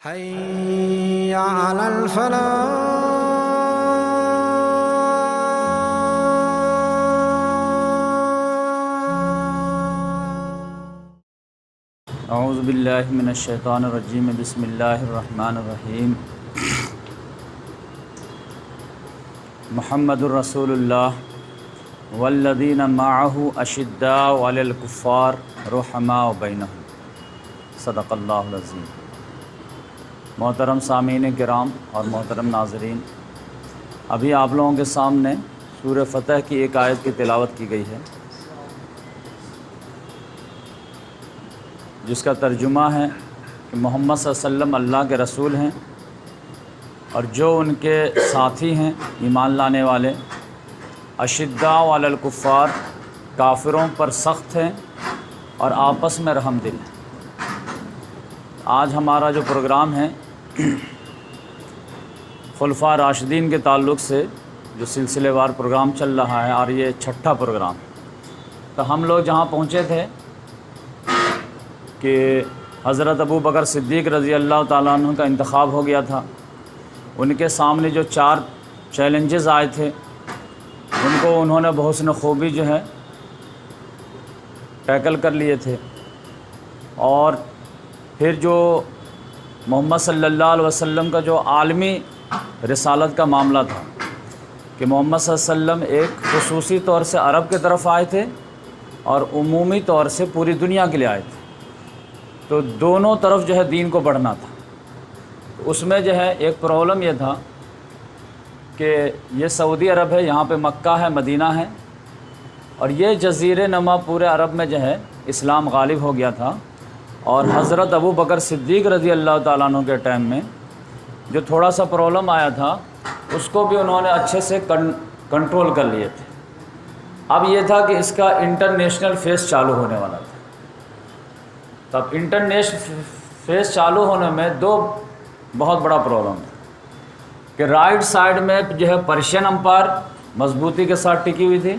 حي على الفلاح. اعوذ باللہ من الشیطان الرجیم بسم اللہ الرحمن الرحیم. محمد الرسول اللہ والذین معہ اشداء علی الکفار رحماء بینہم. صدق اللہ العظیم. محترم سامعین کرام اور محترم ناظرین، ابھی آپ لوگوں کے سامنے سورہ فتح کی ایک آیت کی تلاوت کی گئی ہے، جس کا ترجمہ ہے کہ محمد صلی اللہ علیہ وسلم اللہ کے رسول ہیں اور جو ان کے ساتھی ہیں ایمان لانے والے، اشداء علی الکفار، کافروں پر سخت ہیں اور آپس میں رحم دل ہیں. آج ہمارا جو پروگرام ہے خلفاء راشدین کے تعلق سے جو سلسلے وار پروگرام چل رہا ہے، اور یہ 6واں پروگرام. تو ہم لوگ جہاں پہنچے تھے کہ حضرت ابو بکر صدیق رضی اللہ تعالیٰ عنہ کا انتخاب ہو گیا تھا. ان کے سامنے جو 4 چیلنجز آئے تھے ان کو انہوں نے بحسن خوبی جو ہے ٹیکل کر لیے تھے. اور پھر جو محمد صلی اللہ علیہ وسلم کا جو عالمی رسالت کا معاملہ تھا کہ محمد صلی اللہ علیہ وسلم ایک خصوصی طور سے عرب کی طرف آئے تھے اور عمومی طور سے پوری دنیا کے لیے آئے تھے، تو دونوں طرف جو ہے دین کو بڑھنا تھا. اس میں جو ہے ایک پرابلم یہ تھا کہ یہ سعودی عرب ہے، یہاں پہ مکہ ہے، مدینہ ہے، اور یہ جزیرے نما پورے عرب میں جو ہے اسلام غالب ہو گیا تھا. اور حضرت ابو بکر صدیق رضی اللہ تعالیٰ عنہ کے ٹائم میں جو تھوڑا سا پرابلم آیا تھا اس کو بھی انہوں نے اچھے سے کنٹرول کر لیے تھے. اب یہ تھا کہ اس کا انٹرنیشنل فیز چالو ہونے والا تھا. تب انٹرنیشنل فیز چالو ہونے میں 2 بہت بڑا پرابلم تھا کہ رائٹ سائڈ میں جو ہے پرشین امپائر مضبوطی کے ساتھ ٹکی ہوئی تھی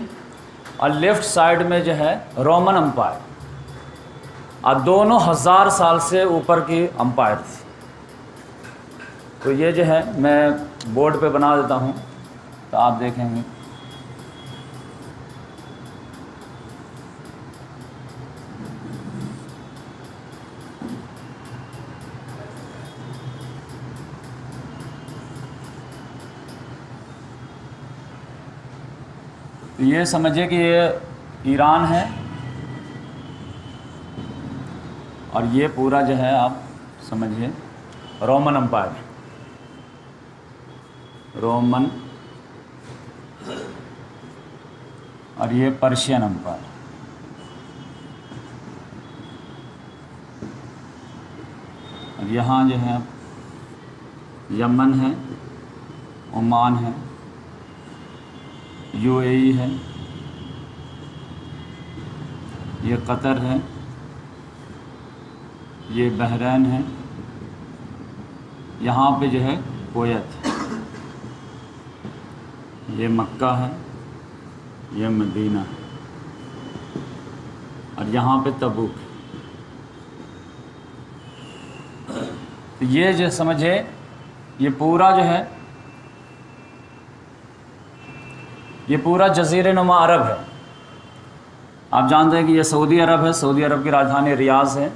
اور لیفٹ سائڈ میں جو ہے رومن امپائر، اور دونوں 1000 سال سے اوپر کی امپائر تھی. تو یہ جو ہے میں بورڈ پہ بنا دیتا ہوں تو آپ دیکھیں گے. تو یہ سمجھے کہ یہ ایران ہے اور یہ پورا جو ہے آپ سمجھیے رومن امپائر، رومن، اور یہ پرشین امپائر. اور یہاں جو ہے یمن ہے، عمان ہے، UAE ہے، یہ قطر ہے، یہ بحرین ہے، یہاں پہ جو ہے کویت ہے، یہ مکہ ہے، یہ مدینہ ہے، اور یہاں پہ تبوک ہے. تو یہ جو سمجھے یہ پورا جو ہے یہ پورا جزیرہ نما عرب ہے. آپ جانتے ہیں کہ یہ سعودی عرب ہے، سعودی عرب کی راجدھانی ریاض ہے،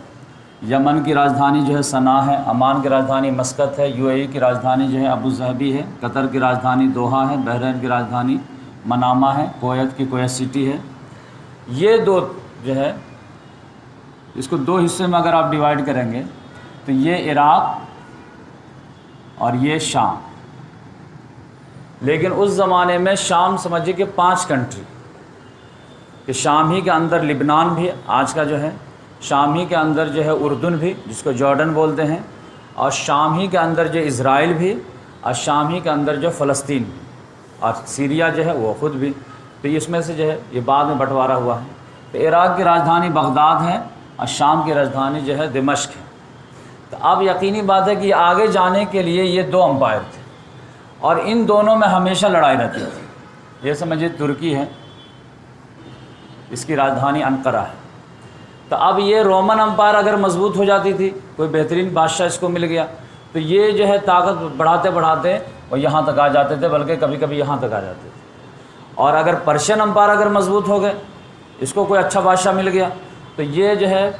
یمن کی راجدھانی جو ہے صنعاء ہے، عمان کی راجدھانی مسقط ہے، UAE کی راجدھانی جو ہے ابو ظہبی ہے، قطر کی راجدھانی دوحہ ہے، بحرین کی راجدھانی منامہ ہے، کویت کی کویت سٹی ہے. یہ 2 جو ہے اس کو 2 حصے میں اگر آپ ڈیوائیڈ کریں گے تو یہ عراق اور یہ شام. لیکن اس زمانے میں شام سمجھیے کہ 5 کنٹری، کہ شام ہی کے اندر لبنان بھی آج کا جو ہے، شام ہی کے اندر جو ہے اردن بھی جس کو جارڈن بولتے ہیں، اور شام ہی کے اندر جو اسرائیل بھی، اور شام ہی کے اندر جو فلسطین بھی، اور سیریا جو ہے وہ خود بھی. تو اس میں سے جو ہے یہ بعد میں بٹوارا ہوا ہے. تو عراق کی راجدھانی بغداد ہے اور شام کی راجدھانی جو ہے دمشق ہے. تو اب یقینی بات ہے کہ آگے جانے کے لیے یہ 2 امپائر تھے اور ان دونوں میں ہمیشہ لڑائی رہتی تھی. یہ سمجھیے ترکی ہے، اس کی راجدھانی انقرہ ہے. تو اب یہ رومن امپائر اگر مضبوط ہو جاتی تھی، کوئی بہترین بادشاہ اس کو مل گیا، تو یہ جو ہے طاقت بڑھاتے بڑھاتے وہ یہاں تک آ جاتے تھے، بلکہ کبھی کبھی یہاں تک آ جاتے تھے۔ اور اگر پرشین امپائر اگر مضبوط ہو گئے، اس کو کوئی اچھا بادشاہ مل گیا، تو یہ جو ہے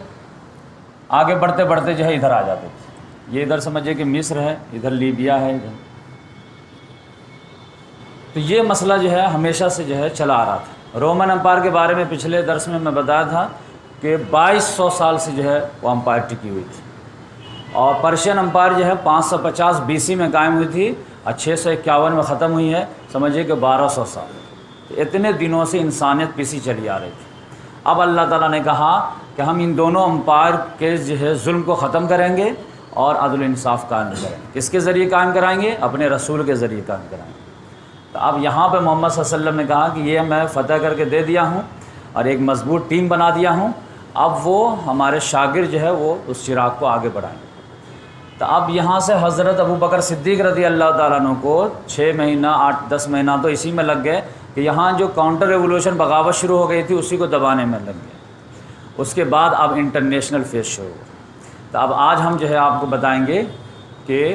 آگے بڑھتے بڑھتے جو ہے ادھر آ جاتے تھے۔ یہ ادھر سمجھیے کہ مصر ہے، ادھر لیبیا ہے، ادھر۔ تو یہ مسئلہ جو ہے ہمیشہ سے جو ہے چلا آ رہا تھا۔ رومن امپائر کے بارے میں پچھلے درس میں بتایا تھا کہ 2200 سال سے جو ہے وہ امپائر ٹکی ہوئی تھی، اور پرشین امپائر جو ہے 550 BC میں قائم ہوئی تھی اور 651 میں ختم ہوئی ہے، سمجھیے کہ 1200 سال۔ اتنے دنوں سے انسانیت پیچھے چلی آ رہی تھی۔ اب اللہ تعالیٰ نے کہا کہ ہم ان دونوں امپائر کے جو ہے ظلم کو ختم کریں گے اور عدل و انصاف قائم کریں گے۔ کس کے ذریعے قائم کرائیں گے؟ اپنے رسول کے ذریعے قائم کرائیں گے۔ تو اب یہاں پہ محمد صلی اللہ علیہ وسلم نے کہا کہ یہ میں فتح کر کے دے دیا ہوں اور ایک مضبوط ٹیم بنا دیا ہوں، اب وہ ہمارے شاگرد جو ہے وہ اس چراغ کو آگے بڑھائیں گے۔ تو اب یہاں سے حضرت ابوبکر صدیق رضی اللہ تعالیٰ عنہ کو 6 مہینہ 8-10 مہینہ تو اسی میں لگ گئے کہ یہاں جو کاؤنٹر ریولوشن بغاوت شروع ہو گئی تھی اسی کو دبانے میں لگ گئے۔ اس کے بعد اب انٹرنیشنل فیز شروع ہوا۔ تو اب آج ہم جو ہے آپ کو بتائیں گے کہ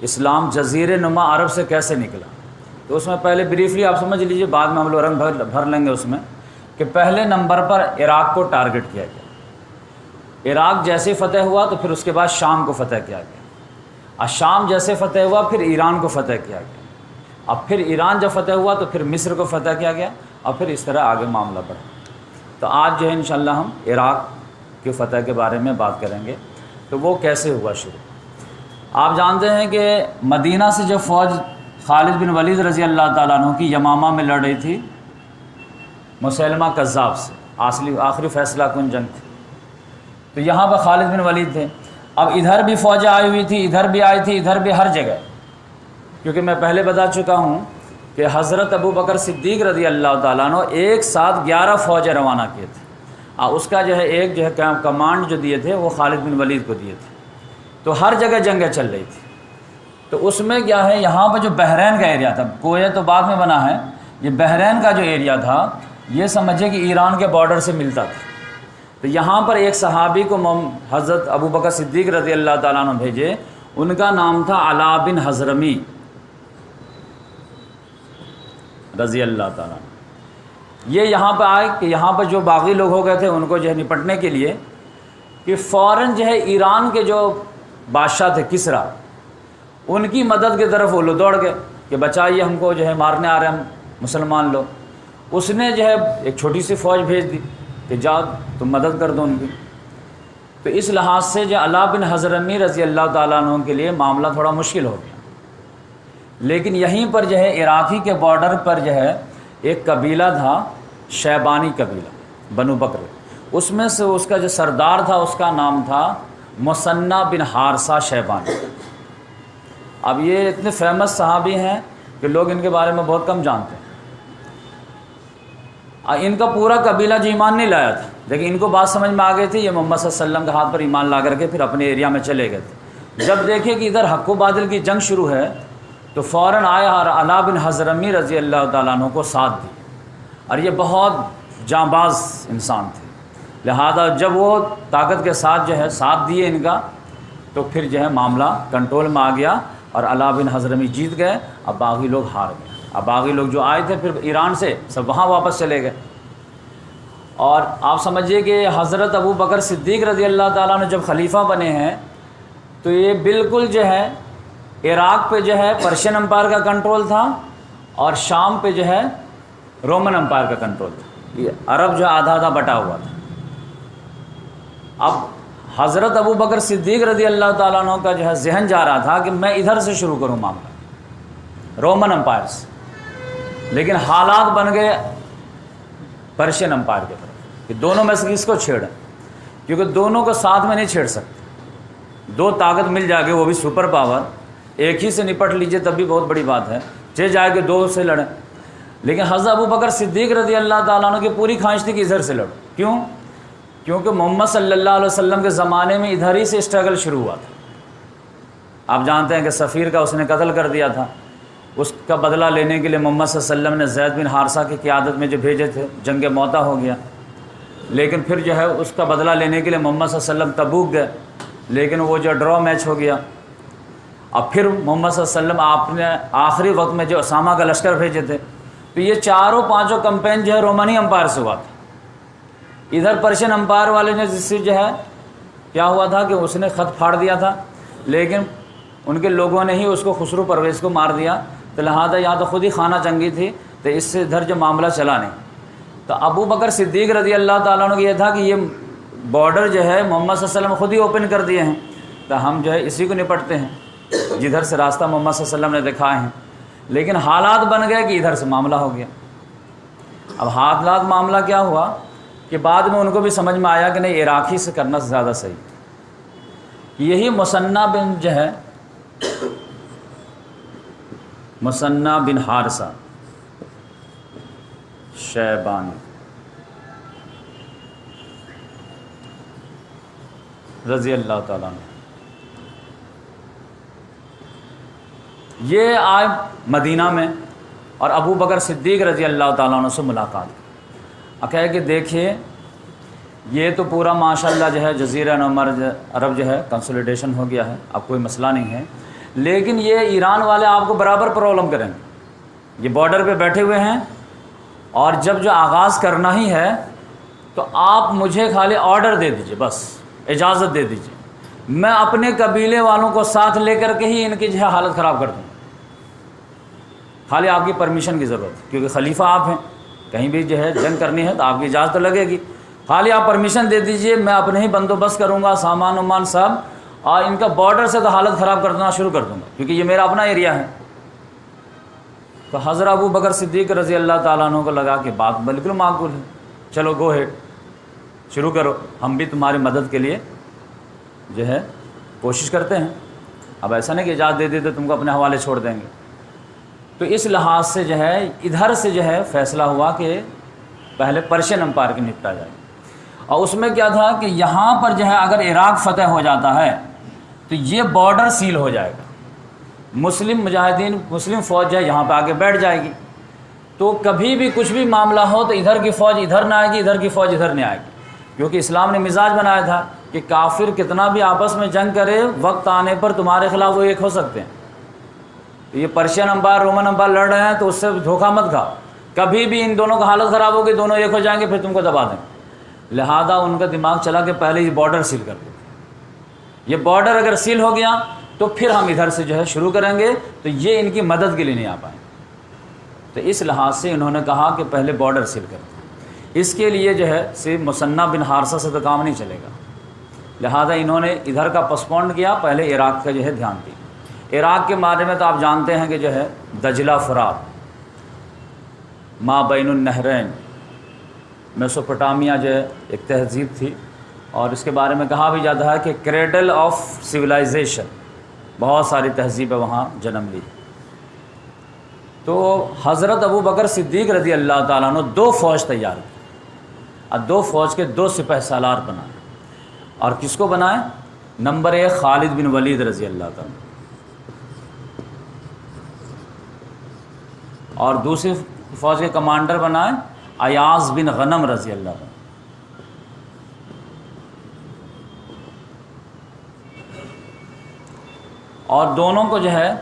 اسلام جزیرے نما عرب سے کیسے نکلا۔ تو اس میں پہلے بریفلی آپ سمجھ لیجئے، بعد میں ہم لوگ رنگ بھر لیں گے اس میں، کہ پہلے نمبر پر عراق کو ٹارگٹ کیا گیا۔ عراق جیسے فتح ہوا تو پھر اس کے بعد شام کو فتح کیا گیا، اور شام جیسے فتح ہوا پھر ایران کو فتح کیا گیا، اب پھر ایران جب فتح ہوا تو پھر مصر کو فتح کیا گیا، اور پھر اس طرح آگے معاملہ بڑھا۔ تو آج جو ہے انشاءاللہ ہم عراق کی فتح کے بارے میں بات کریں گے، تو وہ کیسے ہوا شروع۔ آپ جانتے ہیں کہ مدینہ سے جو فوج خالد بن ولید رضی اللہ تعالیٰ عنہ کی یمامہ میں لڑ رہی تھی مسیلمہ کذاب سے، آخری فیصلہ کن جنگ تھی، تو یہاں پہ خالد بن ولید تھے۔ اب ادھر بھی فوجیں آئی ہوئی تھی، ادھر بھی آئی تھی، ادھر بھی، ہر جگہ، کیونکہ میں پہلے بتا چکا ہوں کہ حضرت ابوبکر صدیق رضی اللہ تعالیٰ عنہ ایک ساتھ 11 فوجیں روانہ کیے تھے، اور اس کا جو ہے ایک جو ہے کمانڈ جو دیے تھے وہ خالد بن ولید کو دیے تھے۔ تو ہر جگہ جنگیں چل رہی تھی۔ تو اس میں کیا ہے، یہاں پہ جو بحرین کا ایریا تھا، کویت تو بعد میں بنا ہے، یہ بحرین کا جو ایریا تھا یہ سمجھے کہ ایران کے بارڈر سے ملتا تھا۔ تو یہاں پر ایک صحابی کو حضرت ابوبکر صدیق رضی اللہ تعالیٰ عنہ بھیجے، ان کا نام تھا علا بن حضرمی رضی اللہ تعالیٰ عنہ۔ یہ یہاں پہ آئے کہ یہاں پر جو باغی لوگ ہو گئے تھے ان کو جو ہے نپٹنے کے لیے، کہ فوراً جو ہے ایران کے جو بادشاہ تھے کسرا، ان کی مدد کی طرف وہ لوگ دوڑ گئے کہ بچائیے ہم کو، جو ہے مارنے آ رہے ہیں ہم مسلمان لوگ۔ اس نے جو ہے ایک چھوٹی سی فوج بھیج دی کہ جاؤ تم مدد کر دو ان کی۔ تو اس لحاظ سے جو علا بن حضرمی رضی اللہ تعالیٰ عنہ کے لیے معاملہ تھوڑا مشکل ہو گیا۔ لیکن یہیں پر جو ہے عراقی کے بارڈر پر جو ہے ایک قبیلہ تھا، شیبانی قبیلہ، بنو بکر، اس میں سے اس کا جو سردار تھا اس کا نام تھا مثنی بن حارثہ شیبانی۔ اب یہ اتنے فیمس صحابی ہیں کہ لوگ ان کے بارے میں بہت کم جانتے ہیں۔ ان کا پورا قبیلہ جو ایمان نہیں لایا تھا، لیکن ان کو بات سمجھ میں آ گئی تھی، یہ محمد صلی اللہ علیہ وسلم کے ہاتھ پر ایمان لا کر کے پھر اپنے ایریا میں چلے گئے تھے۔ جب دیکھے کہ ادھر حق و باطل کی جنگ شروع ہے تو فوراً آیا اور علا بن حضرمی رضی اللہ تعالیٰ عنہ کو ساتھ دی، اور یہ بہت جاں باز انسان تھے، لہذا جب وہ طاقت کے ساتھ جو ہے ساتھ دیے ان کا، تو پھر جو ہے معاملہ کنٹرول میں آ گیا اور علا بن حضرمی جیت گئے، اب باغی لوگ ہار گئے۔ اب باغی لوگ جو آئے تھے پھر ایران سے سب وہاں واپس چلے گئے۔ اور آپ سمجھیے کہ حضرت ابوبکر صدیق رضی اللہ تعالیٰ نے جب خلیفہ بنے ہیں تو یہ بالکل جو ہے عراق پہ جو ہے پرشین امپائر کا کنٹرول تھا، اور شام پہ جو ہے رومن امپائر کا کنٹرول تھا۔ یہ عرب جو آدھا آدھا بٹا ہوا تھا۔ اب حضرت ابوبکر صدیق رضی اللہ تعالیٰ عنہ کا جو ہے ذہن جا رہا تھا کہ میں ادھر سے شروع کروں معاملہ، رومن امپائر سے، لیکن حالات بن گئے پرشین امپائر کی طرف کہ دونوں میں سے کس کو چھیڑیں، کیونکہ دونوں کو ساتھ میں نہیں چھیڑ سکتے۔ دو طاقت مل جائے گی، وہ بھی سپر پاور، ایک ہی سے نپٹ لیجئے تب بھی بہت بڑی بات ہے، چہ جائے کہ دو سے لڑیں۔ لیکن حضرت ابوبکر صدیق رضی اللہ تعالیٰ عنہ کی پوری خواہش تھی کہ ادھر سے لڑو۔ کیوں؟ کیونکہ محمد صلی اللہ علیہ وسلم کے زمانے میں ادھر ہی سے اسٹرگل شروع ہوا تھا۔ آپ جانتے ہیں کہ سفیر کا اس نے قتل کر دیا تھا، اس کا بدلہ لینے کے لیے محمد صلی اللہ علیہ وسلم نے زید بن حارثہ کی قیادت میں جو بھیجے تھے، جنگ موتا ہو گیا۔ لیکن پھر جو ہے اس کا بدلہ لینے کے لیے محمد صلی اللہ علیہ وسلم تبوک گئے، لیکن وہ جو ڈرا میچ ہو گیا، اب پھر محمد صلی اللہ علیہ وسلم آپ نے آخری وقت میں جو اسامہ کا لشکر بھیجے تھے، تو یہ چاروں پانچوں کمپین جو ہے رومانی امپائر سے ہوا تھا۔ ادھر پرشین امپائر والے نے جس سے جو ہے کیا ہوا تھا کہ اس نے خط پھاڑ دیا تھا، لیکن ان کے لوگوں نے ہی اس کو خسرو پرویز کو مار دیا، تو لہٰذا یا تو خود ہی خانہ جنگی تھی، تو اس سے ادھر جو معاملہ چلا نہیں۔ تو ابو بکر صدیق رضی اللہ تعالیٰ عنہ کو یہ تھا کہ یہ بارڈر جو ہے محمد صلی اللہ علیہ وسلم خود ہی اوپن کر دیے ہیں، تو ہم جو ہے اسی کو نپٹتے ہیں جدھر سے راستہ محمد صلی اللہ علیہ وسلم نے دکھائے ہیں۔ لیکن حالات بن گئے کہ ادھر سے معاملہ ہو گیا۔ اب حالات معاملہ کیا ہوا کہ بعد میں ان کو بھی سمجھ میں آیا کہ نہیں، عراقی سے کرنا زیادہ صحیح۔ یہی مثنیٰ بن جو ہے مثنیٰ بن حارثہ شیبانی رضی اللہ تعالیٰ عنہ، یہ آئے مدینہ میں اور ابو بکر صدیق رضی اللہ تعالیٰ عنہ سے ملاقات کی۔ کہے کہ دیکھیے یہ تو پورا ماشاءاللہ جو ہے جزیرہ نما عرب جو ہے کنسولیڈیشن ہو گیا ہے، اب کوئی مسئلہ نہیں ہے، لیکن یہ ایران والے آپ کو برابر پرابلم کریں گے۔ یہ بارڈر پہ بیٹھے ہوئے ہیں، اور جب جو آغاز کرنا ہی ہے تو آپ مجھے خالی آرڈر دے دیجئے، بس اجازت دے دیجئے، میں اپنے قبیلے والوں کو ساتھ لے کر کے ہی ان کی جو ہے حالت خراب کر دوں، خالی آپ کی پرمیشن کی ضرورت ہے، کیونکہ خلیفہ آپ ہیں، کہیں بھی جو ہے جنگ کرنی ہے تو آپ کی اجازت تو لگے گی، خالی آپ پرمیشن دے دیجئے، میں اپنے ہی بندوبست کروں گا، سامان وامان سب، اور ان کا بارڈر سے تو حالت خراب کرنا شروع کر دوں گا، کیونکہ یہ میرا اپنا ایریا ہے۔ تو حضرت ابو بکر صدیق رضی اللہ تعالیٰ عنہ کو لگا کہ بات بالکل معقول ہے، چلو گو ہیڈ، شروع کرو، ہم بھی تمہاری مدد کے لیے جو ہے کوشش کرتے ہیں۔ اب ایسا نہیں کہ اجازت دے دی تو تم کو اپنے حوالے چھوڑ دیں گے۔ تو اس لحاظ سے جو ہے ادھر سے جو ہے فیصلہ ہوا کہ پہلے پرشین امپائر کی نپٹا جائے، اور اس میں کیا تھا کہ یہاں پر جو ہے اگر عراق فتح ہو جاتا ہے تو یہ بارڈر سیل ہو جائے گا، مسلم مجاہدین مسلم فوج جو ہے یہاں پہ آ کے بیٹھ جائے گی، تو کبھی بھی کچھ بھی معاملہ ہو تو ادھر کی فوج ادھر نہ آئے گی، ادھر کی فوج ادھر نہیں آئے گی، کیونکہ اسلام نے مزاج بنایا تھا کہ کافر کتنا بھی آپس میں جنگ کرے، وقت آنے پر تمہارے خلاف وہ ایک ہو سکتے ہیں۔ تو یہ پرشین امپائر رومن امپائر لڑ رہے ہیں تو اس سے دھوکہ مت کھاؤ، کبھی بھی ان دونوں کا حالت خراب ہوگی، دونوں ایک ہو جائیں گے، پھر تم کو دبا دیں گے۔ لہذا ان کا دماغ چلا کہ پہلے یہ بارڈر سیل کر دیں، یہ بارڈر اگر سیل ہو گیا تو پھر ہم ادھر سے جو ہے شروع کریں گے، تو یہ ان کی مدد کے لیے نہیں آ پائیں۔ تو اس لحاظ سے انہوں نے کہا کہ پہلے بارڈر سیل کر دیں، اس کے لیے جو ہے صرف مثنیٰ بن حارثہ سے تو کام نہیں چلے گا، لہذا انہوں نے ادھر کا پسپونڈ کیا، پہلے عراق کا جو ہے دھیان دیا۔ عراق کے بارے میں تو آپ جانتے ہیں کہ جو ہے دجلہ فرات، ما بین النہرین، میسوپوٹامیہ جو ہے ایک تہذیب تھی، اور اس کے بارے میں کہا بھی جاتا ہے کہ کریڈل آف سویلائزیشن، بہت ساری تہذیبیں وہاں جنم لی۔ تو حضرت ابو بکر صدیق رضی اللہ تعالیٰ عنہ 2 فوج تیار کی، اور 2 فوج کے 2 سپہ سالار بنائے، اور کس کو بنائے؟ نمبر 1 خالد بن ولید رضی اللہ تعالیٰ، اور دوسری فوج کے کمانڈر بنائے ایاز بن غنم رضی اللہ عنہ۔ اور دونوں کو جو ہے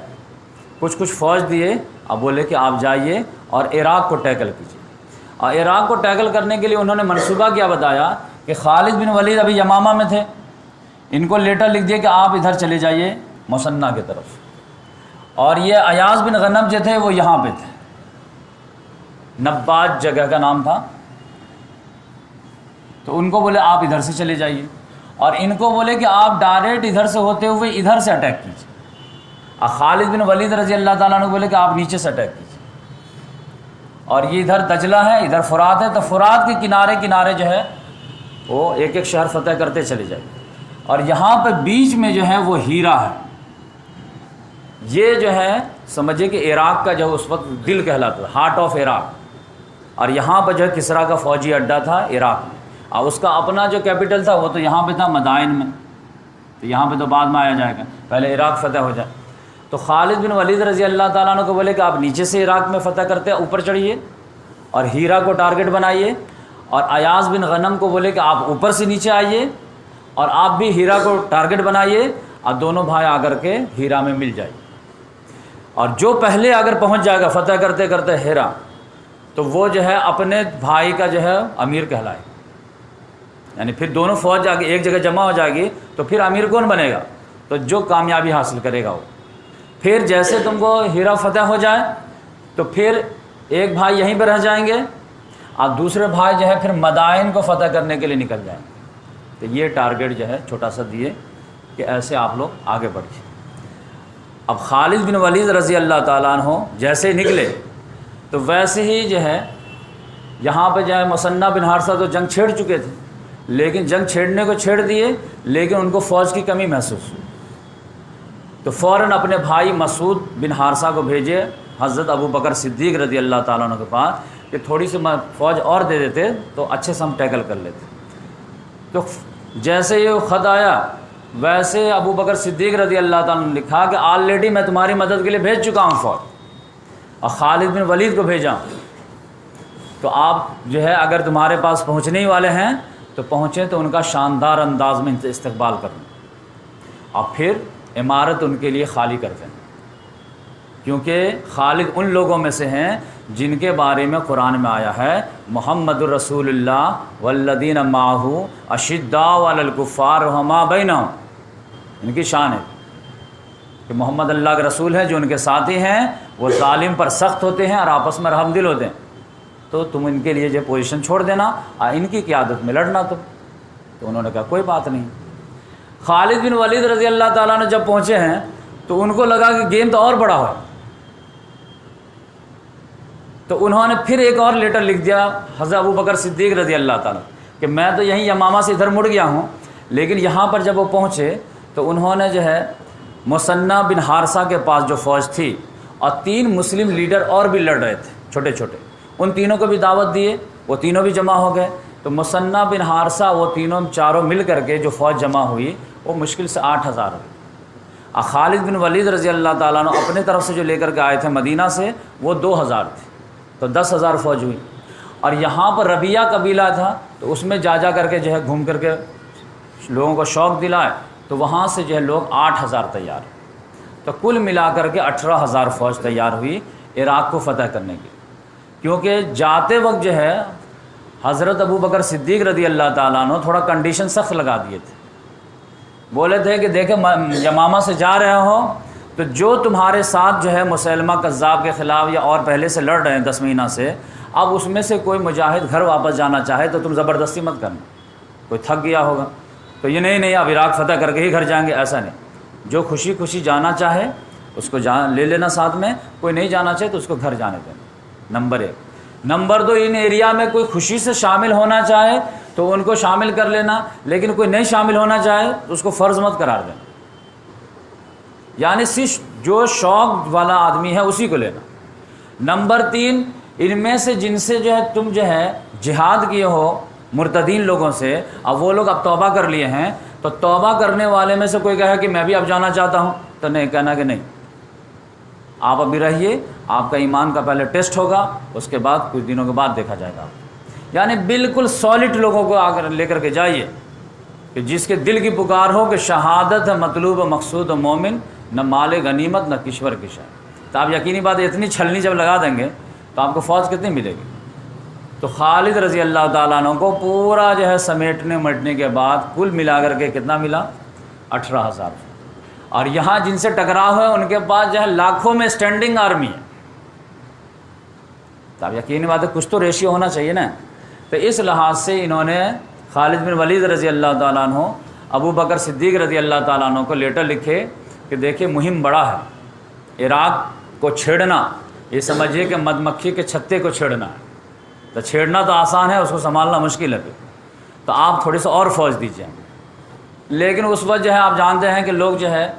کچھ فوج دیے، اب بولے کہ آپ جائیے اور عراق کو ٹیکل کیجیے۔ اور عراق کو ٹیکل کرنے کے لیے انہوں نے منصوبہ کیا بتایا کہ خالد بن ولید ابھی یمامہ میں تھے، ان کو لیٹر لکھ دیا کہ آپ ادھر چلے جائیے مثنیٰ کی طرف، اور یہ ایاز بن غنم جو تھے وہ یہاں پہ تھے، نباج جگہ کا نام تھا، تو ان کو بولے آپ ادھر سے چلے جائیے، اور ان کو بولے کہ آپ ڈائریکٹ ادھر سے ہوتے ہوئے ادھر سے اٹیک کیجیے، اور خالد بن ولید رضی اللہ تعالیٰ عنہ بولے کہ آپ نیچے سے اٹیک کیجیے، اور یہ ادھر دجلہ ہے، ادھر فرات ہے، تو فرات کے کنارے کنارے جو ہے وہ ایک ایک شہر فتح کرتے چلے جائیے، اور یہاں پہ بیچ میں جو ہے وہ ہیرا ہے، یہ جو ہے سمجھے کہ عراق کا جو اس وقت دل کہلاتا تھا، ہارٹ آف عراق، اور یہاں پہ جو ہے کسرا کا فوجی اڈہ تھا عراق میں، اور اس کا اپنا جو کیپٹل تھا وہ تو یہاں پہ تھا مدائن میں، تو یہاں پہ تو بعد میں آیا جائے گا، پہلے عراق فتح ہو جائے۔ تو خالد بن ولید رضی اللہ تعالیٰ عنہ کو بولے کہ آپ نیچے سے عراق میں فتح کرتے اوپر چڑھیے اور ہیرا کو ٹارگٹ بنائیے، اور ایاز بن غنم کو بولے کہ آپ اوپر سے نیچے آئیے اور آپ بھی ہیرا کو ٹارگٹ بنائیے، اور دونوں بھائی آ کر کے ہیرا میں مل جائے، اور جو پہلے اگر پہنچ جائے گا فتح کرتے کرتے ہیرا، تو وہ جو ہے اپنے بھائی کا جو ہے امیر کہلائے، یعنی پھر دونوں فوج جا کے ایک جگہ جمع ہو جائے گی تو پھر امیر کون بنے گا؟ تو جو کامیابی حاصل کرے گا وہ۔ پھر جیسے تم کو ہیرا فتح ہو جائے تو پھر ایک بھائی یہیں پہ رہ جائیں گے اور دوسرے بھائی جو ہے پھر مدائن کو فتح کرنے کے لیے نکل جائیں گے۔ تو یہ ٹارگیٹ جو ہے چھوٹا سا دیے کہ ایسے آپ لوگ آگے بڑھیں۔ اب خالد بن ولید رضی اللہ تعالیٰ عنہ جیسے ہی نکلے تو ویسے ہی جو ہے یہاں پہ جو ہے مثنہ بن حارثہ تو جنگ چھیڑ چکے تھے، لیکن جنگ چھیڑنے کو چھیڑ دیے، لیکن ان کو فوج کی کمی محسوس ہوئی، تو فوراً اپنے بھائی مسعود بن حارثہ کو بھیجے حضرت ابو بکر صدیق رضی اللہ تعالیٰ عنہ کے پاس کہ تھوڑی سی فوج اور دے دیتے تو اچھے سے ہم ٹیکل کر لیتے۔ تو جیسے یہ خط آیا ویسے ابو بکر صدیق رضی اللہ تعالیٰ نے لکھا کہ آلریڈی میں تمہاری مدد کے لیے بھیج چکا ہوں فوج، اور خالد بن ولید کو بھیجا، تو آپ جو ہے اگر تمہارے پاس پہنچنے ہی والے ہیں تو پہنچیں تو ان کا شاندار انداز میں استقبال کریں، اور پھر عمارت ان کے لیے خالی کر دیں، کیونکہ خالد ان لوگوں میں سے ہیں جن کے بارے میں قرآن میں آیا ہے محمد الرسول اللہ والذین معہ اشداء علی الکفار رحماء بینہم، ان کی شان ہے کہ محمد اللہ کے رسول ہیں جو ان کے ساتھی ہیں، وہ ظالم پر سخت ہوتے ہیں اور آپس میں رحم دل ہوتے ہیں، تو تم ان کے لیے جو پوزیشن چھوڑ دینا اور ان کی قیادت میں لڑنا تم۔ تو انہوں نے کہا کوئی بات نہیں۔ خالد بن ولید رضی اللہ تعالیٰ نے جب پہنچے ہیں تو ان کو لگا کہ گیم تو اور بڑا ہوا، تو انہوں نے پھر ایک اور لیٹر لکھ دیا حضرت ابو بکر صدیق رضی اللہ تعالیٰ کہ میں تو یہیں یمامہ سے ادھر مڑ گیا ہوں، لیکن یہاں پر جب وہ پہنچے تو انہوں نے جو ہے مثنہ بن حارثہ کے پاس جو فوج تھی اور 3 مسلم لیڈر اور بھی لڑ رہے تھے چھوٹے چھوٹے، ان تینوں کو بھی دعوت دیے، وہ تینوں بھی جمع ہو گئے، تو مثنہ بن حارثہ وہ تینوں چاروں مل کر کے جو فوج جمع ہوئی وہ مشکل سے 8000 ہوئی، اور خالد بن ولید رضی اللہ تعالیٰ عنہ اپنے طرف سے جو لے کر کے آئے تھے مدینہ سے وہ 2000 تھے، تو 10,000 فوج ہوئی۔ اور یہاں پر ربیہ قبیلہ تھا تو اس میں جا کر کے جو ہے گھوم کر کے لوگوں کو شوق دلائے، تو وہاں سے جو ہے لوگ 8000 تیار، تو کل ملا کر کے 18,000 فوج تیار ہوئی عراق کو فتح کرنے کی۔ کیونکہ جاتے وقت جو ہے حضرت ابو بکر صدیق رضی اللہ تعالیٰ عنہ تھوڑا کنڈیشن سخت لگا دیے تھے، بولے تھے کہ دیکھیں یمامہ سے جا رہے ہو تو جو تمہارے ساتھ جو ہے مسیلمہ کذاب کے خلاف یا اور پہلے سے لڑ رہے ہیں 10 مہینہ سے، اب اس میں سے کوئی مجاہد گھر واپس جانا چاہے تو تم زبردستی مت کرنا، کوئی تھک گیا ہوگا تو یہ نہیں اب عراق فتح کر کے ہی گھر جائیں گے، ایسا نہیں، جو خوشی خوشی جانا چاہے اس کو لے لینا ساتھ میں، کوئی نہیں جانا چاہے تو اس کو گھر جانے دینا، نمبر 1۔ نمبر 2، ان ایریا میں کوئی خوشی سے شامل ہونا چاہے تو ان کو شامل کر لینا، لیکن کوئی نہیں شامل ہونا چاہے تو اس کو فرض مت قرار دینا، یعنی صرف جو شوق والا آدمی ہے اسی کو لینا۔ نمبر 3، ان میں سے جن سے جو ہے تم جو ہے جہاد کیے ہو مرتدین لوگوں سے، اب وہ لوگ اب توبہ کر لیے ہیں، تو توبہ کرنے والے میں سے کوئی کہے کہ میں بھی اب جانا چاہتا ہوں، تو نہیں، کہنا کہ نہیں، آپ ابھی رہیے، آپ کا ایمان کا پہلے ٹیسٹ ہوگا، اس کے بعد کچھ دنوں کے بعد دیکھا جائے گا۔ یعنی بالکل سالڈ لوگوں کو آ کر لے کر کے جائیے کہ جس کے دل کی پکار ہو کہ شہادت ہے مطلوب و مقصود و مومن، نہ مال غنیمت نہ کشور کی شے۔ تو آپ یقینی بات اتنی چھلنی جب لگا دیں گے تو آپ کو فوج کتنی ملے گی؟ تو خالد رضی اللہ تعالیٰ عنہ کو پورا جو ہے سمیٹنے مٹنے کے بعد کل ملا کر کے کتنا ملا؟ 18,000۔ اور یہاں جن سے ٹکراؤ ہے ان کے پاس جو ہے لاکھوں میں اسٹینڈنگ آرمی ہے، تو آپ یقینی بات ہے کچھ تو ریشیو ہونا چاہیے نا۔ تو اس لحاظ سے انہوں نے خالد بن ولید رضی اللہ تعالیٰ عنہ ابو بکر صدیق رضی اللہ تعالیٰ عنہ کو لیٹر لکھے کہ دیکھیں مہم بڑا ہے، عراق کو چھیڑنا یہ سمجھیے کہ مد مکھی کے چھتے کو چھیڑنا ہے، تو چھیڑنا تو آسان ہے، اس کو سنبھالنا مشکل ہے، تو آپ تھوڑی سی اور فوج دیجیے۔ لیکن اس وقت جو ہے آپ جانتے ہیں کہ لوگ جو ہے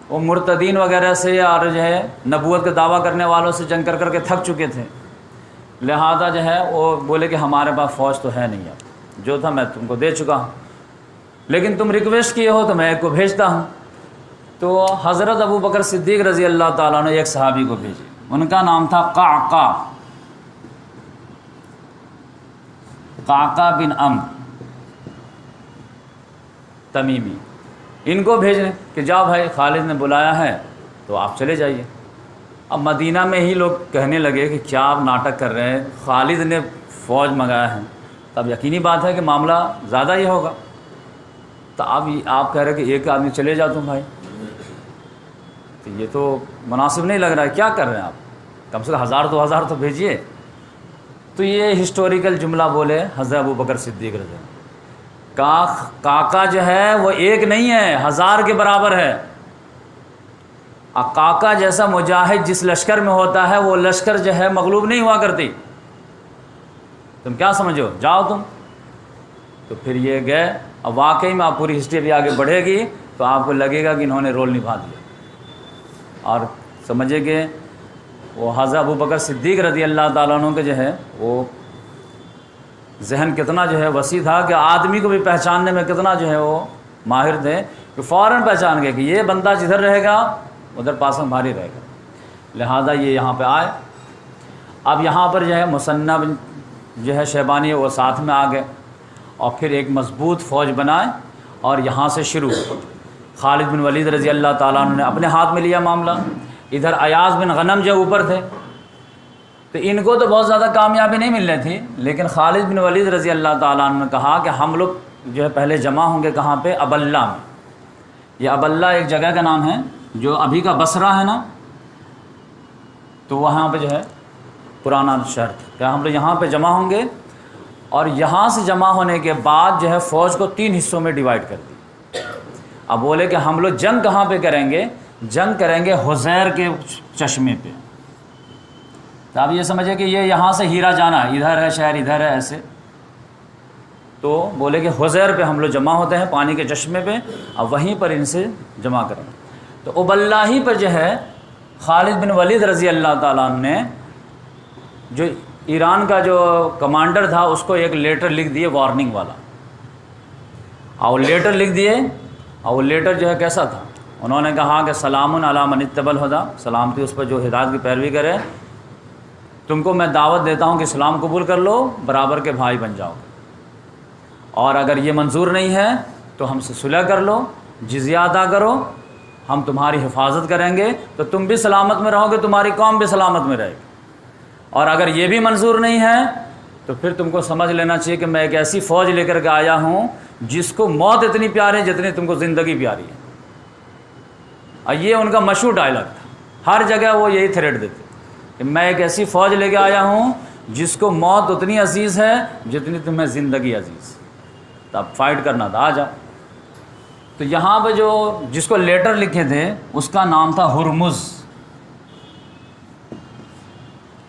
وہ مرتدین وغیرہ سے اور جو ہے نبوت کا دعویٰ کرنے والوں سے جنگ کر کے تھک چکے تھے، لہذا جو ہے وہ بولے کہ ہمارے پاس فوج تو ہے نہیں، اب جو تھا میں تم کو دے چکا ہوں، لیکن تم ریکویسٹ کیے ہو تو میں ایک کو بھیجتا ہوں۔ تو حضرت ابو بکر صدیق رضی اللہ تعالیٰ نے ایک صحابی کو بھیجے، ان کا نام تھا قعقاع بن عمرو تمیمی۔ ان کو بھیجیں کہ جاؤ بھائی خالد نے بلایا ہے تو آپ چلے جائیے۔ اب مدینہ میں ہی لوگ کہنے لگے کہ کیا آپ ناٹک کر رہے ہیں، خالد نے فوج منگایا ہے، تب یقینی بات ہے کہ معاملہ زیادہ ہی ہوگا۔ تو اب آپ کہہ رہے کہ ایک آدمی چلے جاؤ تم بھائی، تو یہ تو مناسب نہیں لگ رہا ہے، کیا کر رہے ہیں آپ، کم سے کم 1000 تو بھیجیے۔ تو یہ ہسٹوریکل جملہ بولے حضرت ابوبکر صدیق رضی اللہ عنہ، کاکا جو ہے وہ ایک نہیں ہے، 1000 کے برابر ہے۔ کاکا جیسا مجاہد جس لشکر میں ہوتا ہے وہ لشکر جو ہے مغلوب نہیں ہوا کرتی۔ تم کیا سمجھو، جاؤ تم۔ تو پھر یہ گئے۔ اب واقعی میں آپ پوری ہسٹری بھی آگے بڑھے گی تو آپ کو لگے گا کہ انہوں نے رول نبھا دیا، اور سمجھے کہ وہ حضرت ابوبکر صدیق رضی اللہ تعالیٰ عنہ کے جو ہے وہ ذہن کتنا جو ہے وسیع تھا کہ آدمی کو بھی پہچاننے میں کتنا جو ہے وہ ماہر تھے کہ فوراً پہچان گئے کہ یہ بندہ جدھر رہے گا ادھر پاس میں بھاری رہے گا، لہذا یہ یہاں پہ آئے۔ اب یہاں پر جو ہے مصنع جو ہے شیبانی وہ ساتھ میں آ گئے، اور پھر ایک مضبوط فوج بنائے، اور یہاں سے شروع خالد بن ولید رضی اللہ تعالیٰ عنہ نے اپنے ہاتھ میں لیا معاملہ۔ ادھر ایاز بن غنم جو اوپر تھے تو ان کو تو بہت زیادہ کامیابی نہیں مل رہی تھی، لیکن خالد بن ولید رضی اللہ تعالیٰ عنہ نے کہا کہ ہم لوگ جو ہے پہلے جمع ہوں گے کہاں پہ، ابلہ میں۔ یہ ابلہ ایک جگہ کا نام ہے جو ابھی کا بصرہ ہے نا، تو وہاں پہ جو ہے پرانا شہر تھا، کہ ہم لوگ یہاں پہ جمع ہوں گے، اور یہاں سے جمع ہونے کے بعد جو ہے فوج کو 3 حصوں میں ڈیوائیڈ کر دی۔ اب بولے کہ ہم لوگ جنگ کہاں پہ کریں گے، جنگ کریں گے حزیر کے چشمے پہ۔ تو آپ یہ سمجھے کہ یہ یہاں سے ہیرا جانا ہے، ادھر ہے شہر، ادھر ہے، ایسے۔ تو بولے کہ حزیر پہ ہم لوگ جمع ہوتے ہیں، پانی کے چشمے پہ، اب وہیں پر ان سے جمع کریں گے۔ تو ابلہ ہی پر جو ہے خالد بن ولید رضی اللہ تعالیٰ عنہ نے جو ایران کا جو کمانڈر تھا اس کو ایک لیٹر لکھ دیے وارننگ والا، اور لیٹر لکھ دیے، اور وہ لیٹر جو ہے کیسا تھا، انہوں نے کہا کہ سلام علی من اتبع الہدی، سلامتی اس پر جو ہدایت کی پیروی کرے، تم کو میں دعوت دیتا ہوں کہ اسلام قبول کر لو، برابر کے بھائی بن جاؤ، اور اگر یہ منظور نہیں ہے تو ہم سے صلح کر لو، جزیہ ادا کرو، ہم تمہاری حفاظت کریں گے، تو تم بھی سلامت میں رہو گے، تمہاری قوم بھی سلامت میں رہے گی۔ اور اگر یہ بھی منظور نہیں ہے تو پھر تم کو سمجھ لینا چاہیے کہ میں ایک ایسی فوج لے کر کے آیا ہوں جس کو موت اتنی پیاری ہے جتنی تم کو زندگی پیاری ہے۔ اور یہ ان کا مشہور ڈائلاگ تھا، ہر جگہ وہ یہی تھریٹ دیتے کہ میں ایک ایسی فوج لے کے آیا ہوں جس کو موت اتنی عزیز ہے جتنی تمہیں زندگی عزیز۔ تو اب فائٹ کرنا تھا، آ جاؤ۔ تو یہاں پہ جو جس کو لیٹر لکھے تھے اس کا نام تھا ہرمز۔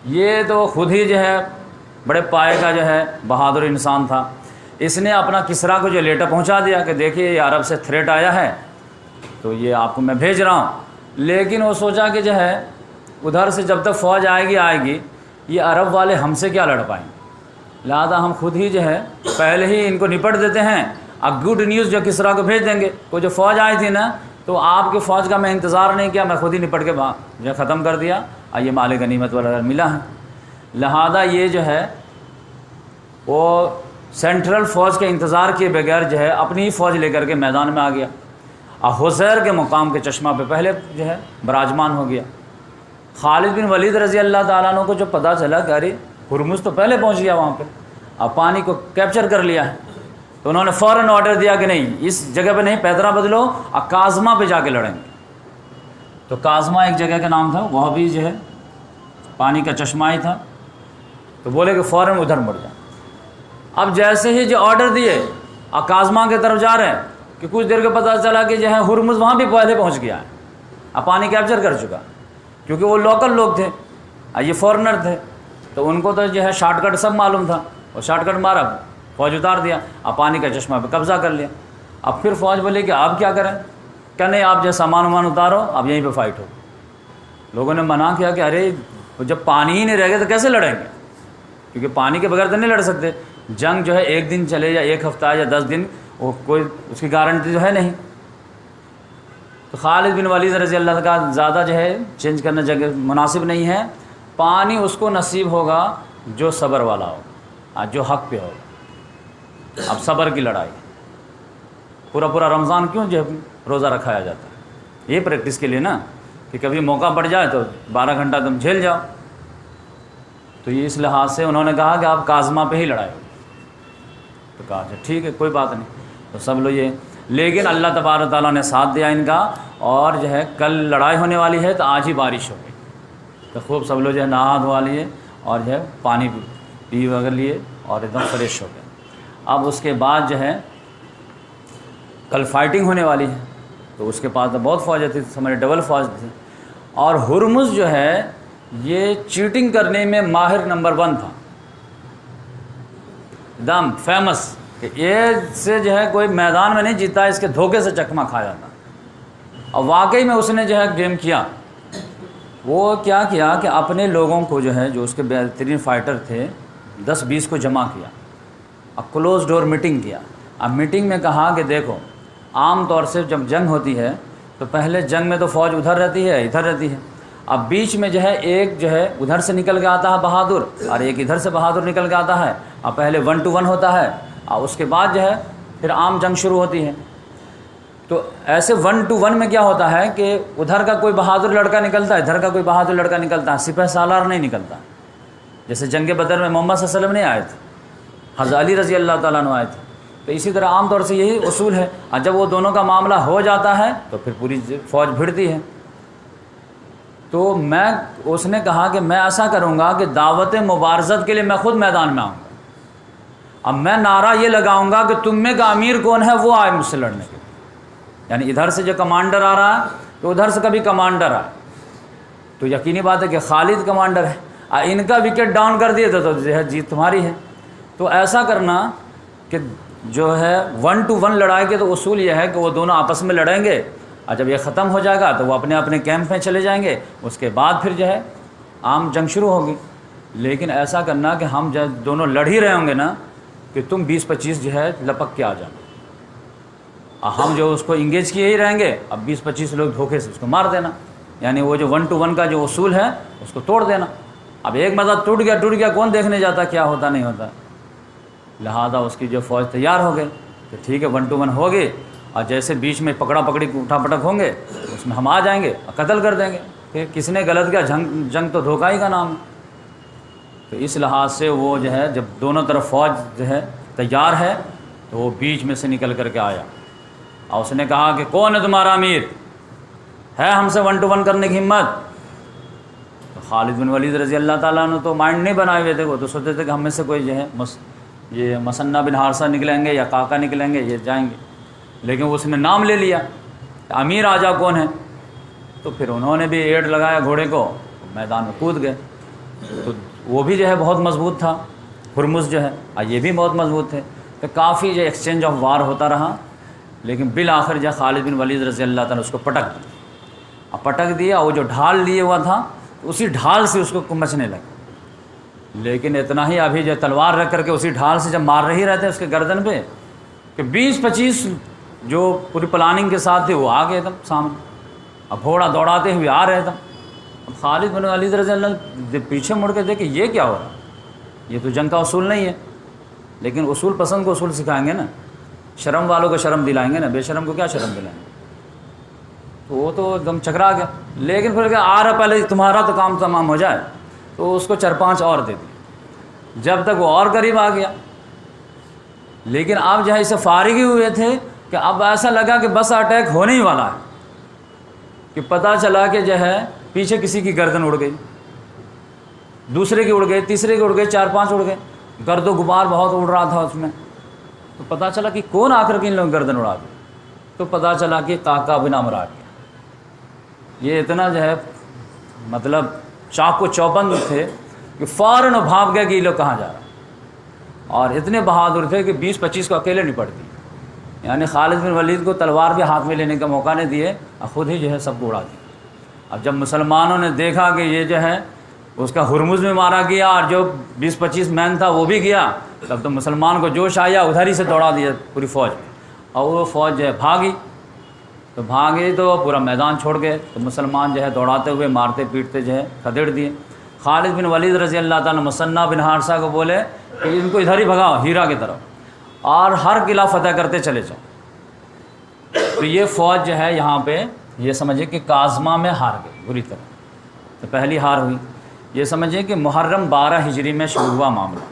یہ تو خود ہی جو ہے بڑے پائے کا جو ہے بہادر انسان تھا، اس نے اپنا کسریٰ کو جو لیٹر پہنچا دیا کہ دیکھیے یہ عرب سے تھریٹ آیا ہے تو یہ آپ کو میں بھیج رہا ہوں۔ لیکن وہ سوچا کہ جو ہے ادھر سے جب تک فوج آئے گی یہ عرب والے ہم سے کیا لڑ پائیں گے، لہٰذا ہم خود ہی جو ہے پہلے ہی ان کو نپٹ دیتے ہیں، اب گڈ نیوز جو کسریٰ کو بھیج دیں گے۔ وہ جو فوج آئی تھی نا تو آپ کی فوج کا میں انتظار نہیں کیا، میں خود ہی نپٹ کے جو ختم کر دیا، اور یہ مال غنیمت والا ملا ہے۔ لہذا یہ جو ہے وہ سینٹرل فوج کے انتظار کیے بغیر جو ہے اپنی ہی فوج لے کر کے میدان میں آ گیا، اور حزیر کے مقام کے چشمہ پہ پہلے جو ہے براجمان ہو گیا۔ خالد بن ولید رضی اللہ تعالیٰ عنہ کو جو پتہ چلا کہ ارے ہرمز تو پہلے پہنچ گیا وہاں پہ، اب پانی کو کیپچر کر لیا ہے، تو انہوں نے فوراً آرڈر دیا کہ نہیں اس جگہ پہ نہیں، پیدرا بدلو اور کاظمہ پہ جا کے لڑیں گے۔ تو کاظمہ ایک جگہ کا نام تھا، وہ بھی جو ہے پانی کا چشمہ ہی تھا، تو بولے کہ فوراً ادھر مڑ جائیں۔ اب جیسے ہی جو آرڈر دیے اور کاظمہ کی طرف جا رہے ہیں کہ کچھ دیر کے پتہ چلا کہ جو ہے ہرمز وہاں بھی پہلے پہنچ گیا ہے، اب پانی کیپچر کر چکا، کیونکہ وہ لوکل لوگ تھے اور یہ فورنر تھے، تو ان کو تو جو ہے شارٹ کٹ سب معلوم تھا، اور شارٹ کٹ مارا، فوج اتار دیا، اب پانی کا چشمہ پہ قبضہ کر لیا۔ اب پھر فوج بولے کہ آپ کیا کریں، کہ نہیں آپ جو سامان وامان اتارو، اب یہیں پہ فائٹ ہو۔ لوگوں نے منع کیا کہ ارے جب پانی ہی نہیں رہے گا تو کیسے لڑیں گے، کیونکہ پانی کے بغیر تو نہیں لڑ سکتے، جنگ جو ہے 1 دن چلے یا 1 ہفتہ یا 10 دن، وہ کوئی اس کی گارنٹی جو ہے نہیں۔ تو خالد بن ولید رضی اللہ کا زیادہ جو ہے چینج کرنا جگہ مناسب نہیں ہے، پانی اس کو نصیب ہوگا جو صبر والا ہوگا، جو حق پہ ہوگا۔ اب صبر کی لڑائی، پورا رمضان کیوں جو ہے روزہ رکھایا جاتا ہے، یہ پریکٹس کے لیے نا، کہ کبھی موقع پڑ جائے تو 12 گھنٹہ تم جھیل جاؤ. تو یہ اس لحاظ سے انہوں نے کہا کہ آپ کاظمہ پہ ہی لڑائی ہو. تو کہا اچھا ٹھیک ہے کوئی بات نہیں. تو سب لوگ یہ، لیکن اللہ تبارک تعالیٰ نے ساتھ دیا ان کا، اور جو ہے کل لڑائی ہونے والی ہے تو آج ہی بارش ہو گئی. تو خوب سب لوگ جو ہے نہا دھوا لیے اور جو ہے پانی پی وغیرہ لیے اور ایک دم فریش ہو گئے. اب اس کے بعد جو ہے کل فائٹنگ ہونے والی ہے، تو اس کے پاس تو بہت فوج تھی، ہمارے ڈبل فوج تھی. اور ہرمز جو ہے یہ چیٹنگ کرنے میں ماہر نمبر 1 تھا، ایک دم فیمس، کہ یہ سے جو ہے کوئی میدان میں نہیں جیتا، اس کے دھوکے سے چکمہ کھا جاتا. اور واقعی میں اس نے جو ہے گیم کیا. وہ کیا کیا کہ اپنے لوگوں کو جو ہے، جو اس کے بہترین فائٹر تھے، 10-20 کو جمع کیا، اب کلوز ڈور میٹنگ کیا. اب میٹنگ میں کہا کہ دیکھو، عام طور سے جب جنگ ہوتی ہے تو پہلے جنگ میں تو فوج ادھر رہتی ہے ادھر رہتی ہے، اب بیچ میں جو ہے ایک جو ہے ادھر سے نکل کے آتا ہے بہادر، اور ایک ادھر سے بہادر نکل کے آتا ہے. اب پہلے 1 to 1 ہوتا ہے، اور اس کے بعد جو ہے پھر عام جنگ شروع ہوتی ہے. تو ایسے 1 to 1 میں کیا ہوتا ہے کہ ادھر کا کوئی بہادر لڑکا نکلتا ہے، ادھر کا کوئی بہادر لڑکا نکلتا ہے، سپہ سالار نہیں نکلتا. جیسے جنگ بدر میں محمد صلی اللہ علیہ وسلم نہیں آئے تھے، حضرت علی رضی اللہ تعالیٰ عنہ آئے تھے. تو اسی طرح عام طور سے یہی اصول ہے، اور جب وہ دونوں کا معاملہ ہو جاتا ہے تو پھر پوری فوج بھیڑتی ہے. تو اس نے کہا کہ میں ایسا کروں گا کہ دعوت مبارزت کے لیے میں خود میدان میں آؤں گا. اب میں نعرہ یہ لگاؤں گا کہ تم میں کا امیر کون ہے وہ آئے مجھ سے لڑنے کے لیے. یعنی ادھر سے جو کمانڈر آ رہا ہے تو ادھر سے کبھی کمانڈر آئے، تو یقینی بات ہے کہ خالد کمانڈر ہے، ان کا وکٹ ڈاؤن کر دیے تو جیت تمہاری ہے. تو ایسا کرنا کہ جو ہے 1 to 1 لڑائی کے تو اصول یہ ہے کہ وہ دونوں آپس میں لڑیں گے، اور جب یہ ختم ہو جائے گا تو وہ اپنے اپنے کیمپ میں چلے جائیں گے. اس کے بعد پھر جو ہے عام جنگ شروع ہوگی. لیکن ایسا کرنا کہ ہم جب دونوں لڑ ہی رہے ہوں گے نا، کہ تم 20-25 جو ہے لپک کے آ جانا، اور ہم جو اس کو انگیج کیے ہی رہیں گے. اب 20-25 لوگ دھوکے سے اس کو مار دینا، یعنی وہ جو 1 to 1 کا جو اصول ہے اس کو توڑ دینا. اب ایک مدد ٹوٹ گیا کون دیکھنے جاتا کیا ہوتا نہیں ہوتا. لہذا اس کی جو فوج تیار ہو گئے کہ ٹھیک ہے 1 to 1 ہوگی، اور جیسے بیچ میں پکڑا پکڑی اٹھا پٹک ہوں گے اس میں ہم آ جائیں گے اور قتل کر دیں گے کہ کس نے غلط کیا. جنگ تو دھوکہ ہی کا نام ہے. تو اس لحاظ سے وہ جو ہے جب دونوں طرف فوج جو ہے تیار ہے تو وہ بیچ میں سے نکل کر کے آیا، اور اس نے کہا کہ کون ہے تمہارا امیر، ہے ہم سے 1 to 1 کرنے کی ہمت. تو خالد بن ولید رضی اللہ تعالیٰ نے تو مائنڈ نہیں بنائے ہوئے تھے، وہ تو سوچتے تھے کہ ہم میں سے کوئی جو ہے یہ مسنہ بن حارثہ نکلیں گے یا کاکا نکلیں گے، یہ جائیں گے. لیکن اس نے نام لے لیا امیر آجا کون ہے. تو پھر انہوں نے بھی ایڑ لگایا گھوڑے کو، میدان میں کود گئے. تو وہ بھی جو ہے بہت مضبوط تھا ہرمز جو ہے، اور یہ بھی بہت مضبوط تھے. تو کافی جو ایکسچینج آف وار ہوتا رہا، لیکن بالآخر جو خالد بن ولید رضی اللہ تعالیٰ نے اس کو پٹک دیا. اور پٹک دیا، وہ جو ڈھال لیے ہوا تھا اسی ڈھال سے اس کو مچنے لگا. لیکن اتنا ہی ابھی جو تلوار رکھ کر کے اسی ڈھال سے جب مار رہی رہتے اس کے گردن پہ، کہ 20-25 جو پوری پلاننگ کے ساتھ تھے وہ آ گئے تھا سامنے، اب گھوڑا دوڑاتے ہوئے آ رہے تھے. اب خالد بن ولید رضی اللہ پیچھے مڑ کے دیکھے یہ کیا ہو رہا، یہ تو جنگ کا اصول نہیں ہے. لیکن اصول پسند کو اصول سکھائیں گے نا، شرم والوں کو شرم دلائیں گے نا، بے شرم کو کیا شرم دلائیں گے. تو وہ تو ایک دم چکرا گیا. لیکن پھر کیا آ رہا پہلے تمہارا تو کام تمام ہو جائے، تو اس کو 4-5 اور دے دی، جب تک وہ اور قریب آ گیا. لیکن اب جو ہے اسے فارغ ہی ہوئے تھے کہ اب ایسا لگا کہ بس اٹیک ہونے ہی والا ہے، کہ پتہ چلا کہ جو ہے پیچھے کسی کی گردن اڑ گئی، دوسرے کی اڑ گئی، تیسرے کی اڑ گئی، 4-5 اڑ گئے. گرد و غبار بہت اڑ رہا تھا اس میں. تو پتہ چلا کہ کون آ کر کے ان لوگوں گردن اڑا دی. تو پتہ چلا کہ قعقاع بن عمرو آ گیا. یہ اتنا جو ہے مطلب چاق و چوبند تھے کہ فوراً بھاگ گئے کہ یہ لوگ کہاں جا رہا. اور اتنے بہادر تھے کہ 20-25 کو اکیلے نہیں پڑتی، یعنی خالد بن ولید کو تلوار بھی ہاتھ میں لینے کا موقع نہیں دیے، اور خود ہی جو ہے سب کو اڑا دیا. اب جب مسلمانوں نے دیکھا کہ یہ جو ہے اس کا ہرمز میں مارا گیا اور جو 20-25 مین تھا وہ بھی گیا، تب تو مسلمان کو جوش آیا، ادھر ہی سے دوڑا دیا پوری فوج. اور وہ فوج جو ہے بھاگی، تو بھاگی تو پورا میدان چھوڑ گئے. تو مسلمان جو ہے دوڑاتے ہوئے مارتے پیٹتے جو ہے کھدیڑ دیے. خالد بن ولید رضی اللہ تعالیٰ مسنہ بن حارثہ کو بولے کہ ان کو ادھر ہی بھگاؤ ہیرا کی طرف، اور ہر قلعہ فتح کرتے چلے جاؤ. تو یہ فوج جو ہے یہاں پہ یہ سمجھے کہ کاظمہ میں ہار گئی بری طرح. تو پہلی ہار ہوئی. یہ سمجھیں کہ محرم 12 ہجری میں شروع ہوا معاملہ.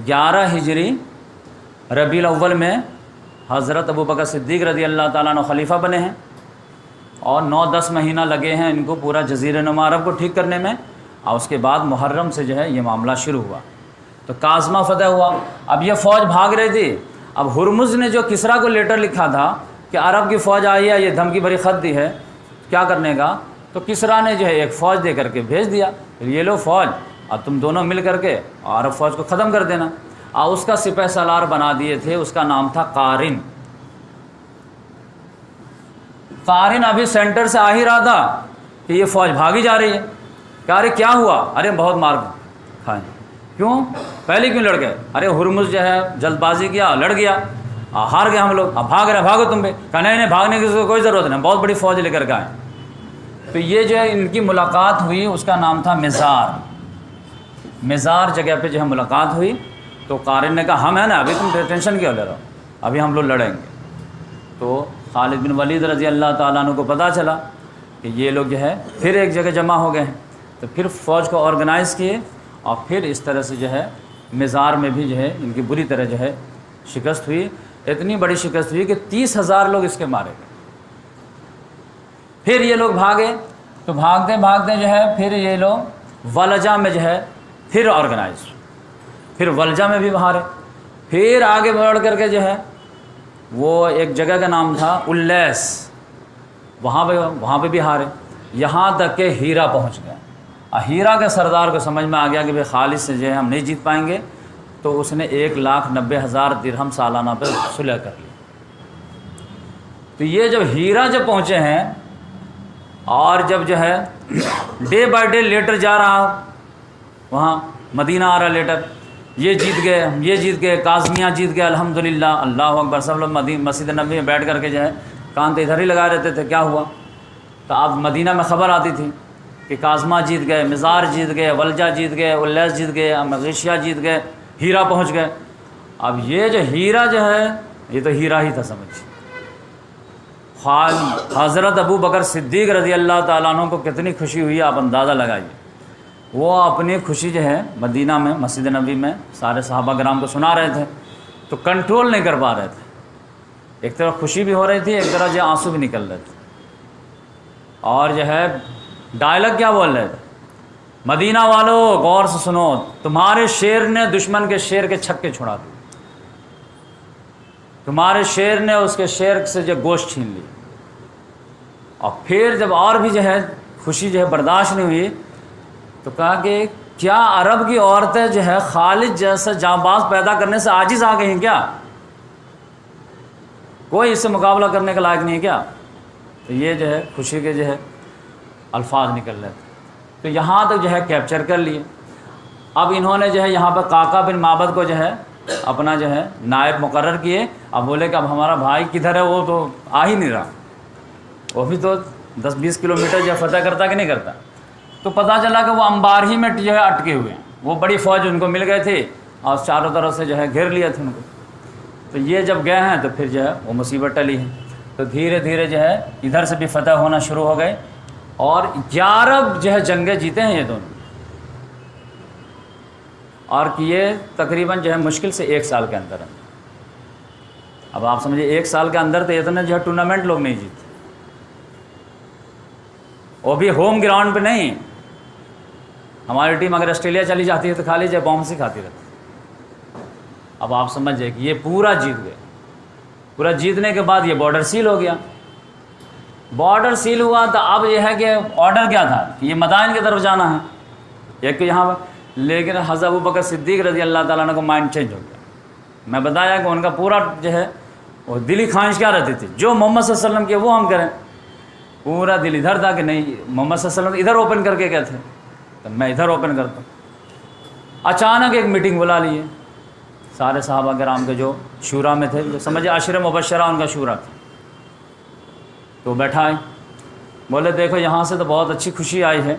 11 ہجری ربیع الاول میں حضرت ابوبکر صدیق رضی اللہ تعالیٰ عنہ خلیفہ بنے ہیں اور 9-10 مہینہ لگے ہیں ان کو پورا جزیرہ نما عرب کو ٹھیک کرنے میں. اور اس کے بعد محرم سے جو ہے یہ معاملہ شروع ہوا. تو کاظمہ فتح ہوا. اب یہ فوج بھاگ رہی تھی. اب ہرمز نے جو کسریٰ کو لیٹر لکھا تھا کہ عرب کی فوج آئی ہے, یہ دھمکی بھری خط دی ہے کیا کرنے کا, تو کسریٰ نے جو ہے ایک فوج دے کر کے بھیج دیا, یہ لو فوج, اور تم دونوں مل کر کے عرب فوج کو ختم کر دینا. اور اس کا سپہ سالار بنا دیے تھے, اس کا نام تھا قارن. قارن ابھی سینٹر سے آ ہی رہا تھا کہ یہ فوج بھاگی جا رہی ہے. کہ ارے کیا ہوا, ارے بہت مار کھائیں. کیوں پہلے کیوں لڑ گئے, ارے ہرمز جو ہے جلد بازی کیا, لڑ گیا, ہار گئے ہم لوگ, اب بھاگ رہے, بھاگو تم بھی. کہا نہیں بھاگنے کی کوئی ضرورت نہیں, بہت بڑی فوج لے کر کے آئے. تو یہ جو ہے ان کی ملاقات ہوئی, اس کا نام تھا مزار جگہ پہ جو ہے ملاقات ہوئی. تو قارن نے کہا ہم ہیں نا, ابھی تم ٹینشن کیوں لے رہے ہو, ابھی ہم لوگ لڑیں گے. تو خالد بن ولید رضی اللہ تعالیٰ عنہ کو پتہ چلا کہ یہ لوگ جو ہے پھر ایک جگہ جمع ہو گئے ہیں. تو پھر فوج کو آرگنائز کیے اور پھر اس طرح سے جو ہے مزار میں بھی جو ہے ان کی بری طرح جو ہے شکست ہوئی. اتنی بڑی شکست ہوئی کہ 30,000 لوگ اس کے مارے گئے. پھر یہ لوگ بھاگے. تو بھاگتے بھاگتے جو ہے پھر یہ لوگ ولجہ میں جو ہے پھر آرگنائز, پھر ولجہ میں بھی ہارے. پھر آگے بڑھ کر کے جو ہے وہ ایک جگہ کا نام تھا الیس, وہاں پہ بھی ہارے. یہاں تک کہ ہیرا پہنچ گئے. ہیرا کے سردار کو سمجھ میں آ گیا کہ بھائی خالد سے جو ہے ہم نہیں جیت پائیں گے. تو اس نے 1,90,000 درہم سالانہ پہ صلح کر لی. تو یہ جب ہیرا جب پہنچے ہیں اور جب جو ہے ڈے بائی ڈے لیٹر جا رہا, وہاں مدینہ آ رہا لیٹر, یہ جیت گئے, یہ جیت گئے, کاظمیہ جیت گئے, الحمدللہ, اللہ اکبر. سب لوگ مسجد نبوی میں بیٹھ کر کے جو ہے کان تو ادھر ہی لگا رہتے تھے کیا ہوا. تو اب مدینہ میں خبر آتی تھی کہ کاظمہ جیت گئے, مزار جیت گئے, ولجہ جیت گئے, الیس جیت گئے, مغیشیہ جیت گئے, ہیرا پہنچ گئے. اب یہ جو ہیرا جو ہے یہ تو ہیرا ہی تھا سمجھ. حضرت ابوبکر صدیق رضی اللہ تعالیٰ عنہ کو کتنی خوشی ہوئی آپ اندازہ لگائیے. وہ اپنی خوشی جو ہے مدینہ میں مسجد نبوی میں سارے صحابہ کرام کو سنا رہے تھے, تو کنٹرول نہیں کر پا رہے تھے. ایک طرف خوشی بھی ہو رہی تھی, ایک طرف جو آنسو بھی نکل رہے تھے. اور جو ہے ڈائلاگ کیا بول رہے تھے, مدینہ والو غور سے سنو, تمہارے شیر نے دشمن کے شیر کے چھکے چھڑا دیے, تمہارے شیر نے اس کے شیر سے جو گوشت چھین لی. اور پھر جب اور بھی جو ہے خوشی جو ہے برداشت نہیں ہوئی, تو کہا کہ کیا عرب کی عورتیں جو ہے خالد جیسا جانباز پیدا کرنے سے عاجز آ گئی ہیں کیا, کوئی اس سے مقابلہ کرنے کا لائق نہیں ہے کیا. تو یہ جو ہے خوشی کے جو ہے الفاظ نکل رہے تھے. تو یہاں تک جو ہے کیپچر کر لیے. اب انہوں نے جو ہے یہاں پہ قعقاع بن معبد کو جو ہے اپنا جو ہے نائب مقرر کیے. اب بولے کہ اب ہمارا بھائی کدھر ہے, وہ تو آ ہی نہیں رہا, وہ بھی تو 10-20 کلومیٹر جو فتح کرتا کہ نہیں کرتا. تو پتہ چلا کہ وہ انبار ہی میں جو ہے اٹکے ہوئے ہیں. وہ بڑی فوج ان کو مل گئے تھے اور چاروں طرف سے جو ہے گھیر لیا تھا ان کو. تو یہ جب گئے ہیں تو پھر جو ہے وہ مصیبت ٹلی ہے. تو دھیرے دھیرے جو ہے ادھر سے بھی فتح ہونا شروع ہو گئے اور 11 جو ہے جنگیں جیتے ہیں یہ دونوں. اور یہ تقریباً جو ہے مشکل سے 1 سال کے اندر. اب آپ سمجھے 1 سال کے اندر تو اتنے جو ہے ٹورنامنٹ لوگ نہیں جیتے, وہ بھی ہوم گراؤنڈ پہ نہیں. ہماری ٹیم اگر آسٹریلیا چلی جاتی ہے تو خالی جو ہے بام سے کھاتی رہتی. اب آپ سمجھ جائے کہ یہ پورا جیت گئے. پورا جیتنے کے بعد یہ بارڈر سیل ہو گیا. بارڈر سیل ہوا تو اب یہ ہے کہ آرڈر کیا تھا کہ یہ مدائن کی طرف جانا ہے ایک تو یہاں پر. لیکن حضرت ابوبکر صدیق رضی اللہ تعالیٰ عنہ کو مائنڈ چینج ہو گیا. میں بتایا کہ ان کا پورا جو ہے وہ دلی خواہش کیا رہتی تھی, جو محمد صلی اللہ علیہ وسلم کے وہ ہم کریں. پورا دل ادھر تھا کہ نہیں, محمد صلی اللہ علیہ وسلم ادھر اوپن کر کے گئے تھے تو میں ادھر اوپن کرتا ہوں. اچانک ایک میٹنگ بلا لیے سارے صحابہ کرام کے جو شورا میں تھے, جو سمجھے عشر مبشرہ ان کا شورا تھا. تو بیٹھا ہے, بولے دیکھو یہاں سے تو بہت اچھی خوشی آئی ہے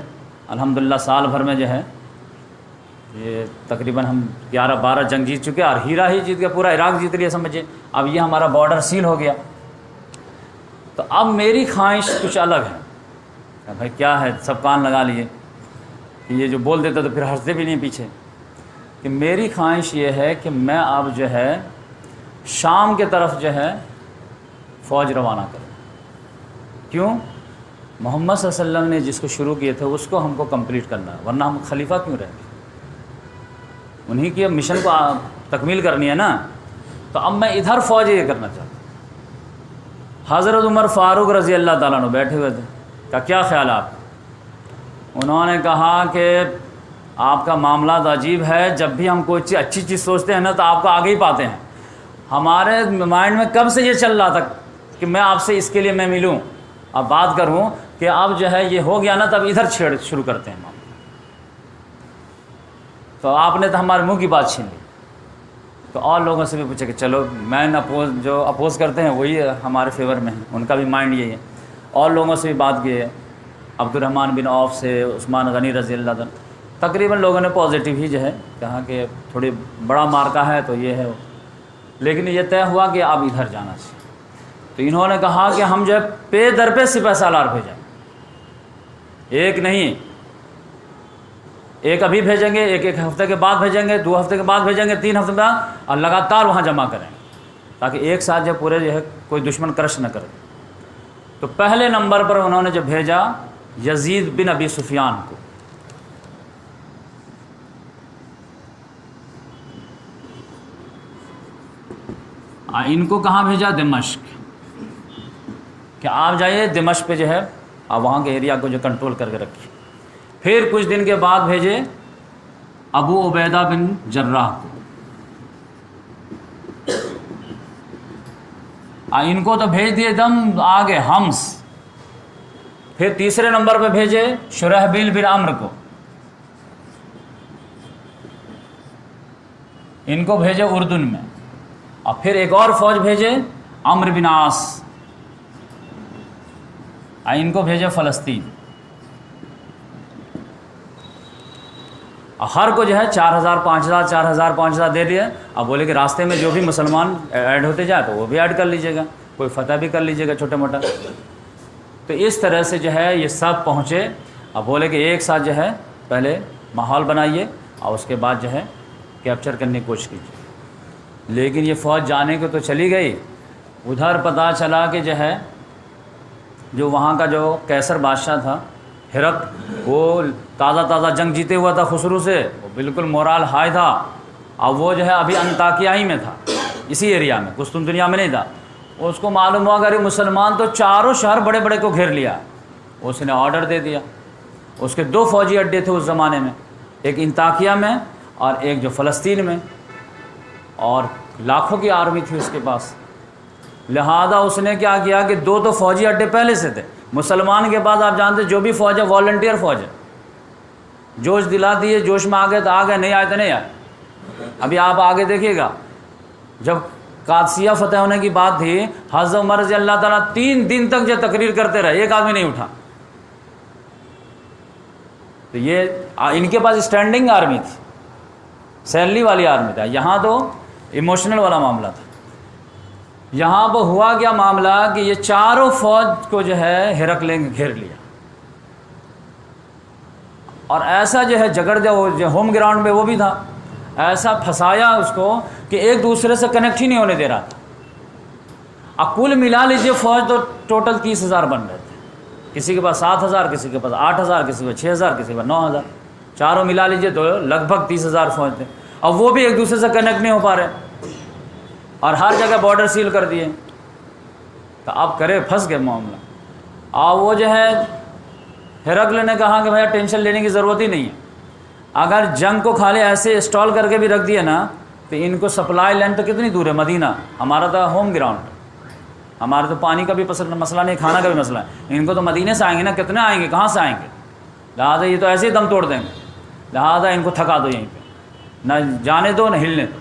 الحمدللہ. سال بھر میں جو ہے یہ تقریباً ہم 11-12 جنگ جیت چکے اور ہیرا ہی جیت گیا, پورا عراق جیت لیا سمجھے. اب یہ ہمارا بارڈر سیل ہو گیا. تو اب میری خواہش کچھ الگ ہے، بھائی کیا ہے، سب کان لگا لیے کہ یہ جو بول دیتا تو پھر ہنستے بھی نہیں پیچھے، کہ میری خواہش یہ ہے کہ میں اب جو ہے شام کے طرف جو ہے فوج روانہ کروں۔ کیوں؟ محمد صلی اللہ علیہ وسلم نے جس کو شروع کیے تھے اس کو ہم کو کمپلیٹ کرنا ہے، ورنہ ہم خلیفہ کیوں رہیں گے؟ انہی کی اب مشن کو تکمیل کرنی ہے نا۔ تو اب میں ادھر فوج یہ کرنا چاہتا ہوں۔ حضرت عمر فاروق رضی اللہ تعالیٰ عنہ بیٹھے ہوئے تھے، کا کیا خیال ہے آپ؟ انہوں نے کہا کہ آپ کا معاملات عجیب ہے، جب بھی ہم کوئی اچھی چیز سوچتے ہیں نا تو آپ کو آگے ہی پاتے ہیں۔ ہمارے مائنڈ میں کب سے یہ چل رہا تھا کہ میں آپ سے اس کے لیے میں ملوں، اب بات کروں کہ اب جو ہے یہ ہو گیا نا، تب ادھر شروع کرتے ہیں معاملہ۔ تو آپ نے تو ہمارے منہ کی بات چھین لی۔ تو اور لوگوں سے بھی پوچھے کہ چلو مین جو اپوز کرتے ہیں وہی ہمارے فیور میں ہیں، ان کا بھی مائنڈ یہی ہے۔ اور لوگوں سے بھی بات کی ہے، عبد الرحمن بن عوف سے، عثمان غنی رضی اللہ عنہ، تقریباً لوگوں نے پازیٹیو ہی جو ہے کہا کہ تھوڑی بڑا مارکا ہے تو یہ ہے، لیکن یہ طے ہوا کہ اب ادھر جانا چاہیے۔ تو انہوں نے کہا کہ ہم جو ہے پے در پہ سپہ سالار بھیجیں، ایک نہیں، ایک ابھی بھیجیں گے، ایک ہفتے کے بعد بھیجیں گے، 2 ہفتے کے بعد بھیجیں گے، 3 ہفتے بعد، اور لگاتار وہاں جمع کریں تاکہ ایک ساتھ جو پورے جو ہے کوئی دشمن کرش نہ کرے۔ تو پہلے نمبر پر انہوں نے جو بھیجا یزید بن ابی سفیان کو۔ ان کو کہاں بھیجا؟ دمشق، کہ آپ جائیے دمشق پہ جو ہے آپ وہاں کے ایریا کو جو کنٹرول کر کے رکھیے۔ پھر کچھ دن کے بعد بھیجے ابو عبیدہ بن جراح کو، ان کو تو بھیج دیے دم آگے حمص۔ پھر تیسرے نمبر پہ بھیجے شرحبیل بن عمرو کو، ان کو بھیجے اردن میں۔ اور پھر ایک اور فوج بھیجے عمرو بن عاص، ان کو بھیجے فلسطین۔ ہر کو جو ہے 4000 5000 4000 5000 دے دیا۔ اب بولے کہ راستے میں جو بھی مسلمان ایڈ ہوتے جائے تو وہ بھی ایڈ کر لیجیے گا، کوئی فتح بھی کر لیجیے گا چھوٹا موٹا۔ تو اس طرح سے جو ہے یہ سب پہنچے۔ اب بولے کہ ایک ساتھ جو ہے پہلے ماحول بنائیے اور اس کے بعد جو ہے کیپچر کرنے کی کوشش کیجیے۔ لیکن یہ فوج جانے کو تو چلی گئی، ادھر پتہ چلا کہ جو ہے جو وہاں کا جو قیصر بادشاہ تھا ہرقل، وہ تازہ جنگ جیتے ہوا تھا خسرو سے، وہ بالکل مورال ہائی تھا، اور وہ جو ہے ابھی انطاکیہ ہی میں تھا، اسی ایریا میں، قسطنطنیہ میں نہیں تھا۔ اس کو معلوم ہوا کہ مسلمان تو چاروں شہر بڑے بڑے کو گھیر لیا، اس نے آرڈر دے دیا۔ اس کے 2 فوجی اڈے تھے اس زمانے میں، ایک انطاکیہ میں اور ایک جو فلسطین میں، اور لاکھوں کی آرمی تھی اس کے پاس۔ لہذا اس نے کیا کیا کہ 2 تو فوجی اڈے پہلے سے تھے۔ مسلمان کے بعد آپ جانتے جو بھی فوج ہے والنٹیئر فوج ہے، جوش دلا دیے، جوش میں آ گئے تو آ گئے، نہیں آئے تو نہیں آئے۔ ابھی آپ آگے دیکھیے گا، جب قادسیہ فتح ہونے کی بات تھی، حضرت عمر رضی اللہ تعالیٰ 3 دن تک جو تقریر کرتے رہے، ایک آدمی نہیں اٹھا۔ تو یہ ان کے پاس اسٹینڈنگ آرمی تھی، سیلری والی آرمی تھا، یہاں تو ایموشنل والا معاملہ تھا۔ یہاں پہ ہوا کیا معاملہ کہ یہ چاروں فوج کو جو ہے ہرقل نے گھیر لیا، اور ایسا جو ہے جگڑ دیا، وہ جو ہوم گراؤنڈ میں وہ بھی تھا، ایسا پھنسایا اس کو کہ ایک دوسرے سے کنیکٹ ہی نہیں ہونے دے رہا تھا۔ اب کل ملا لیجیے فوج تو ٹوٹل 30,000 بن رہے تھے، کسی کے پاس 7,000، کسی کے پاس 8,000، کسی کے پاس 6,000، کسی کے پاس 9,000، چاروں ملا لیجیے تو لگ بھگ 30,000 فوج تھے۔ اب وہ بھی ایک دوسرے سے کنیکٹ نہیں ہو پا رہے، اور ہر جگہ بارڈر سیل کر دیے۔ تو اب کرے پھنس گئے معاملہ۔ اور وہ جو ہے ہرقل نے کہا کہ بھائی ٹینشن لینے کی ضرورت ہی نہیں ہے، اگر جنگ کو خالی ایسے اسٹال کر کے بھی رکھ دیا نا تو ان کو سپلائی لائن تو کتنی دور ہے، مدینہ ہمارا تو ہوم گراؤنڈ، ہمارا تو پانی کا بھی مسئلہ نہیں، کھانا کا بھی مسئلہ ہے، ان کو تو مدینے سے آئیں گے نا، کتنے آئیں گے، کہاں سے آئیں گے، لہٰذا یہ تو ایسے ہی دم توڑ دیں گے، لہٰذا ان کو تھکا دو یہیں پہ، نہ جانے دو نہ ہلنے دو۔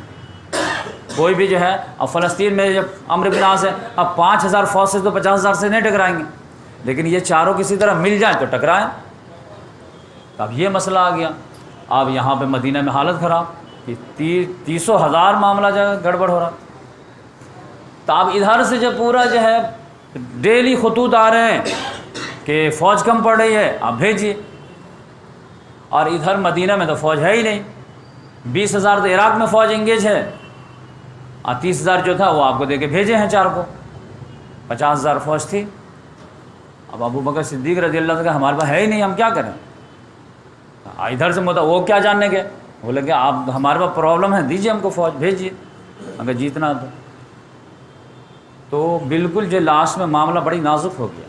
کوئی بھی جو ہے، اب فلسطین میں جب عمرو بن عاص ہے، اب 5,000 فوج سے تو 50,000 سے نہیں ٹکرائیں گے، لیکن یہ چاروں کسی طرح مل جائیں تو ٹکرائیں۔ اب یہ مسئلہ آ گیا۔ اب یہاں پہ مدینہ میں حالت خراب کہ 30,000 معاملہ جو ہے گڑبڑ ہو رہا۔ تو اب ادھر سے جو پورا جو ہے ڈیلی خطوط آ رہے ہیں کہ فوج کم پڑ رہی ہے، آپ بھیجیے. اور ادھر مدینہ میں تو فوج ہے ہی نہیں. 20,000 تو عراق میں فوج انگیج ہے، اور 30,000 جو تھا وہ آپ کو دے کے بھیجے ہیں 4 کو. 50,000 فوج تھی. اب ابو بکر صدیق رضی اللہ عنہ کہ ہمارے پاس ہے ہی نہیں، ہم کیا کریں. ادھر سے وہ کیا جاننے گئے، بولے کہ آپ ہمارے پاس پرابلم ہے، دیجیے ہم کو فوج، بھیجیے اگر جیتنا تو بالکل جو لاسٹ میں معاملہ بڑی نازک ہو گیا.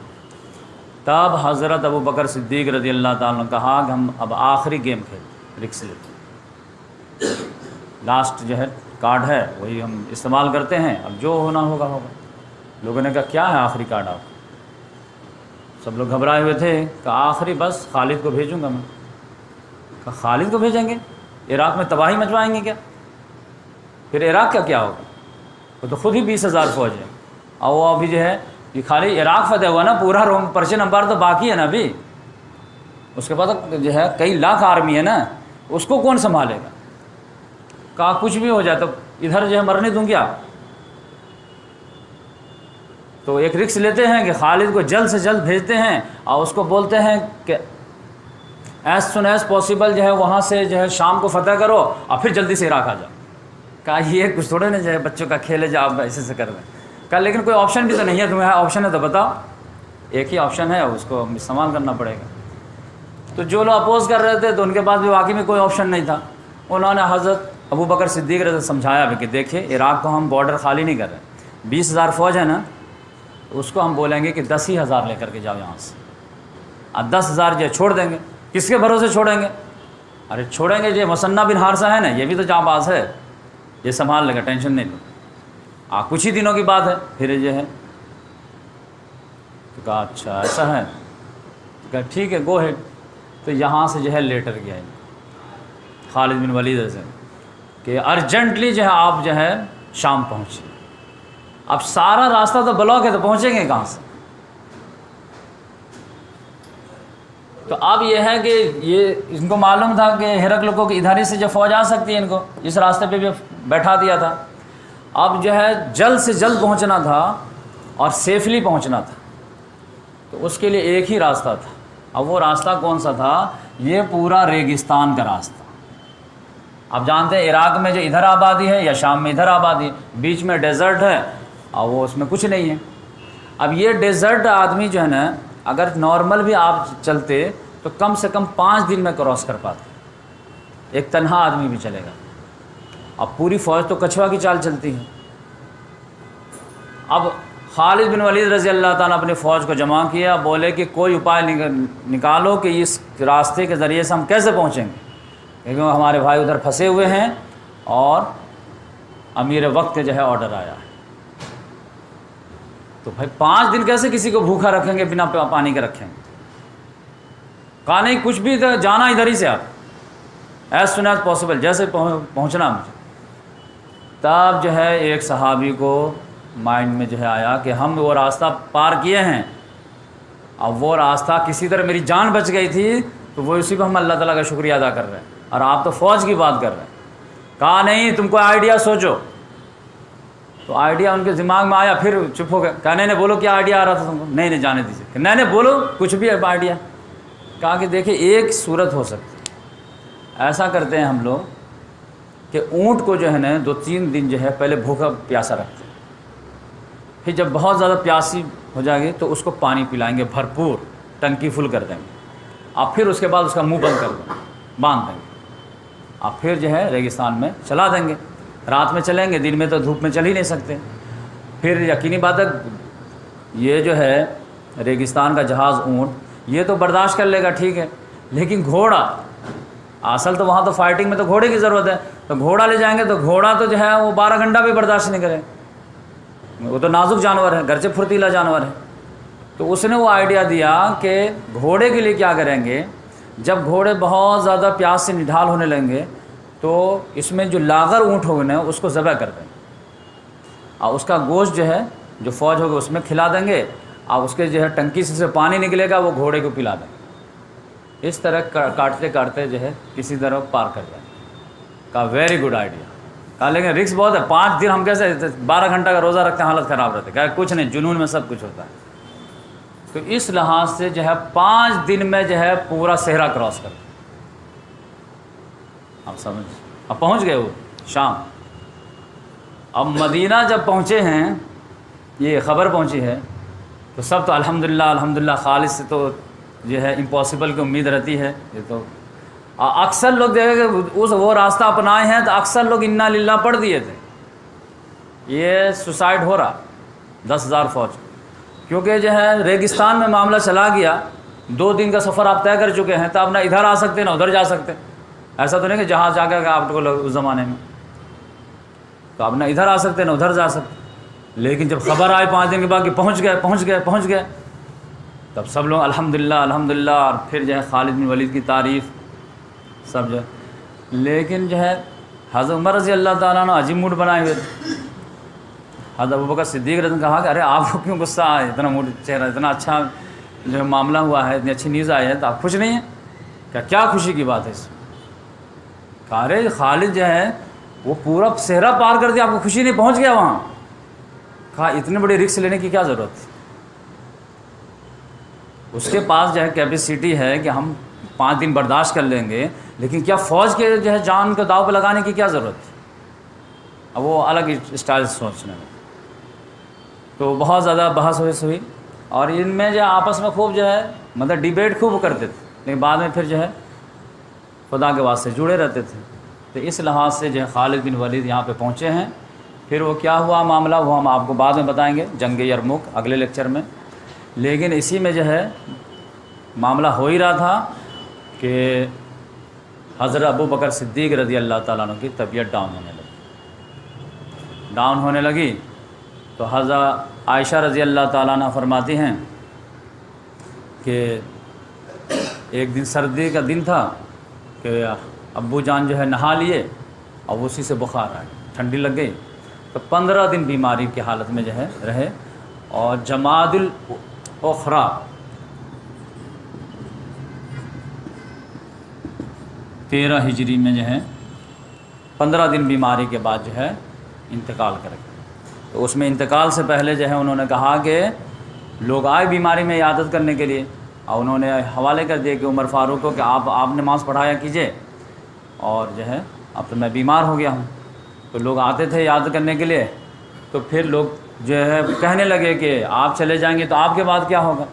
تب حضرت ابو بکر صدیق رضی اللہ تعالیٰ نے کہا کہ ہم اب آخری گیم کھیلتے، رکس لیتے، لاسٹ جو ہے کارڈ ہے وہی ہم استعمال کرتے ہیں، اب جو ہونا ہوگا ہوگا. لوگوں نے کہا کیا ہے آخری کارڈ آپ؟ سب لوگ گھبرائے ہوئے تھے کہ آخری بس خالد کو بھیجوں گا میں. کہا خالد کو بھیجیں گے؟ عراق میں تباہی مچوائیں گے کیا؟ پھر عراق کا کیا ہوگا؟ وہ تو خود ہی 20,000 فوج ہے، اور وہ ابھی جو ہے یہ خالی عراق فتح ہوا نا، پورا روم پرشین امپائر تو باقی ہے نا ابھی. اس کے بعد جو ہے کئی لاکھ آرمی ہے نا، اس کو کون سنبھالے گا؟ کہا کچھ بھی ہو جائے تو ادھر جو ہے مرنے دوں گیا. تو ایک رکس لیتے ہیں کہ خالد کو جلد سے جلد بھیجتے ہیں اور اس کو بولتے ہیں کہ ایز سون ایز پاسبل جو ہے وہاں سے جو ہے شام کو فتح کرو اور پھر جلدی سے عراق آ جاؤ. کہا یہ کچھ تھوڑے نا جو ہے بچوں کا کھیل ہے جو آپ ایسے سے کر رہے ہیں. کہا لیکن کوئی آپشن بھی تو نہیں ہے، تمہیں آپشن ہے تو بتاؤ. ایک ہی آپشن ہے، اس کو استعمال کرنا پڑے گا. تو جو لوگ اپوز کر رہے تھے تو ان کے پاس بھی واقعی میں کوئی آپشن نہیں تھا. انہوں نے حضرت ابو بکر صدیق رضی اللہ عنہ سمجھایا بھی کہ دیکھیے عراق کو ہم بارڈر خالی نہیں کر رہے، 20,000 فوج ہے نا، اس کو ہم بولیں گے کہ 10,000 لے کر کے جاؤ یہاں سے، اور 10,000 جو چھوڑ دیں گے. کس کے بھروسے چھوڑیں گے؟ ارے چھوڑیں گے جو مثنہ بن حارثہ ہے نا، یہ بھی تو جاں باز ہے، یہ سنبھال لے گا، ٹینشن نہیں لو. کچھ ہی دنوں کی بات ہے پھر جو ہے. تو کہا اچھا ایسا ہے، کہا ٹھیک ہے گو ہیڈ. تو یہاں سے جو ہے لیٹر گیا خالد بن ولید سے کہ ارجنٹلی جو ہے آپ جو ہے شام پہنچیے. اب سارا راستہ تو بلاک ہے، تو پہنچیں گے کہاں سے؟ تو اب یہ ہے کہ یہ ان کو معلوم تھا کہ ہرقل کو کہ ادھر ہی سے جو فوج آ سکتی ہے، ان کو اس راستے پہ بھی بیٹھا دیا تھا. اب جو ہے جلد سے جلد پہنچنا تھا اور سیفلی پہنچنا تھا. تو اس کے لیے ایک ہی راستہ تھا. اب وہ راستہ کون سا تھا؟ یہ پورا ریگستان کا راستہ. آپ جانتے ہیں عراق میں جو ادھر آبادی ہے یا شام میں ادھر آبادی ہے، بیچ میں ڈیزرٹ ہے اور وہ اس میں کچھ نہیں ہے. اب یہ ڈیزرٹ آدمی جو ہے نا، اگر نارمل بھی آپ چلتے تو کم سے کم 5 دن میں کراس کر پاتے، ایک تنہا آدمی بھی چلے گا. اب پوری فوج تو کچھوا کی چال چلتی ہے. اب خالد بن ولید رضی اللہ تعالیٰ اپنی فوج کو جمع کیا، بولے کہ کوئی اپائے نکالو کہ اس راستے کے ذریعے سے ہم کیسے پہنچیں گے، کیونکہ ہمارے بھائی ادھر پھنسے ہوئے ہیں اور امیر وقت جو ہے آرڈر آیا ہے. تو بھائی 5 دن کیسے کسی کو بھوکا رکھیں گے، بنا پانی کے رکھیں گے؟ کہا نہیں کچھ بھی تو جانا ادھر ہی سے، آپ ایز سون ایز پاسبل جیسے پہنچنا مجھے. تب جو ہے ایک صحابی کو مائنڈ میں جو ہے آیا کہ ہم وہ راستہ پار کیے ہیں، اب وہ راستہ کسی طرح میری جان بچ گئی تھی، تو وہ اسی پہ ہم اللہ تعالیٰ کا شکریہ ادا کر رہے ہیں، اور آپ تو فوج کی بات کر رہے ہیں. کہا نہیں تم کو آئیڈیا سوچو. تو آئیڈیا ان کے دماغ میں آیا، پھر چپ ہو گئے. کہا نہیں بولو کیا آئیڈیا آ رہا تھا تم کو؟ نہیں جانے دیجیے. نہیں بولو کچھ بھی ہے آئیڈیا. کہا کہ دیکھیں ایک صورت ہو سکتی ہے، ایسا کرتے ہیں ہم لوگ کہ اونٹ کو جو ہے نا 2-3 دن جو ہے پہلے بھوکا پیاسا رکھتے ہیں، پھر جب بہت زیادہ پیاسی ہو جائے گی تو اس کو پانی پلائیں گے بھرپور، ٹنکی فل کر دیں گے، اور پھر اس کے بعد اس کا منہ بند کر دیں گے، باندھ دیں گے، اور پھر جو ہے ریگستان میں چلا دیں گے. رات میں چلیں گے، دن میں تو دھوپ میں چل ہی نہیں سکتے. پھر یقینی بات ہے یہ جو ہے ریگستان کا جہاز اونٹ یہ تو برداشت کر لے گا ٹھیک ہے، لیکن گھوڑا اصل تو وہاں تو فائٹنگ میں تو گھوڑے کی ضرورت ہے. تو گھوڑا لے جائیں گے تو گھوڑا تو جو ہے وہ 12 گھنٹہ بھی برداشت نہیں کرے، وہ تو نازک جانور ہے، گرچہ پھرتیلا جانور ہے. تو اس نے وہ آئیڈیا دیا کہ گھوڑے کے لیے کیا کریں گے، جب گھوڑے بہت زیادہ پیاس سے نڈھال ہونے لگیں گے تو اس میں جو لاغر اونٹ ہوگا نا اس کو ذبح کر دیں گے، اور اس کا گوشت جو ہے جو فوج ہوگا اس میں کھلا دیں گے، اور اس کے جو ہے ٹنکی سے پانی نکلے گا وہ گھوڑے کو پلا دیں گے. اس طرح کاٹتے کاٹتے جو ہے کسی طرح پار کر جائیں. کہا ویری گڈ آئیڈیا. کہا لیکن رکس بہت ہے، 5 دن ہم کیسے 12 گھنٹہ کا روزہ رکھتے ہیں، حالت خراب رہتی ہے. کہا کچھ نہیں، جنون میں سب کچھ ہوتا ہے. تو اس لحاظ سے جو ہے 5 دن میں جو ہے پورا صحرا کراس کر، آپ سمجھ، اب پہنچ گئے وہ شام. اب مدینہ جب پہنچے ہیں، یہ خبر پہنچی ہے، تو سب تو الحمدللہ خالد سے تو جو ہے امپاسبل کی امید رہتی ہے. یہ تو اکثر لوگ دیکھیں کہ وہ راستہ اپنائے ہیں تو اکثر لوگ انا للہ پڑھ دیے تھے. یہ سوسائڈ ہو رہا 10,000 فوج، کیونکہ جو ہے ریگستان میں معاملہ چلا گیا. 2 دن کا سفر آپ طے کر چکے ہیں، تو آپ نہ ادھر آ سکتے نہ ادھر جا سکتے. ایسا تو نہیں کہ جہاں جا کے آپ کو اس زمانے میں تو آپ نہ ادھر آ سکتے نہ ادھر جا سکتے. لیکن جب خبر آئی 5 دن کے بعد کہ پہنچ گئے تب سب لوگ الحمدللہ. اور پھر جو ہے خالد بن ولید کی تعریف سب جو ہے. لیکن جو ہے حضرت عمر رضی اللہ تعالیٰ نے عجیب موڈ بنائے ہوئے تھے. حضرت ابوبکر صدیق رضی اللہ عنہ نے کہا کہ ارے آپ کو کیوں غصہ آئے، اتنا موڈ چہرہ، اتنا اچھا جو ہے معاملہ ہوا ہے، اتنی اچھی نیوز آئی ہے، تو آپ خوش نہیں ہیں؟ کیا خوشی کی بات ہے اس میں؟ کہا ارے خالد جو ہے وہ پورا صحرا پار کر دیا، آپ کو خوشی نہیں، پہنچ گیا وہاں. کہا اتنے بڑے رسک لینے کی کیا ضرورت تھی؟ اس کے پاس جو ہے کیپیسٹی ہے کہ ہم 5 دن برداشت کر لیں گے، لیکن کیا فوج کے جو ہے جان کو داؤ پہ لگانے کی کیا ضرورت تھی؟ اب وہ الگ اسٹائل سوچنے میں. تو بہت زیادہ بحث ہوئی، اور ان میں جو آپس میں خوب جو ہے مطلب ڈیبیٹ خوب کرتے تھے، لیکن بعد میں پھر جو ہے خدا کے واسطے جڑے رہتے تھے. تو اس لحاظ سے جو ہے خالد بن ولید یہاں پہ پہنچے ہیں. پھر وہ کیا ہوا معاملہ وہ ہم آپ کو بعد میں بتائیں گے، جنگ یرموک اگلے لیکچر میں. لیکن اسی میں جو ہے معاملہ ہو ہی رہا تھا کہ حضرت ابوبکر صدیق رضی اللہ تعالیٰ عنہ کی طبیعت ڈاؤن ہونے لگی. تو حضرت عائشہ رضی اللہ تعالیٰ عنہ فرماتی ہیں کہ ایک دن سردی کا دن تھا کہ ابو جان جو ہے نہا لیے اور اسی سے بخار آئے، ٹھنڈی لگ گئی. تو 15 دن بیماری کی حالت میں جو ہے رہے. اور جمادی الاخری 13 ہجری میں جو ہے 15 دن بیماری کے بعد جو ہے انتقال کر گئے. تو اس میں انتقال سے پہلے جو ہے انہوں نے کہا کہ لوگ آئے بیماری میں عیادت کرنے کے لیے، اور انہوں نے حوالے کر دیا کہ عمر فاروق کو کہ آپ نماز پڑھایا کیجئے، اور جو ہے اب تو میں بیمار ہو گیا ہوں. تو لوگ آتے تھے یاد کرنے کے لیے. تو پھر لوگ جو ہے کہنے لگے کہ آپ چلے جائیں گے تو آپ کے بعد کیا ہوگا.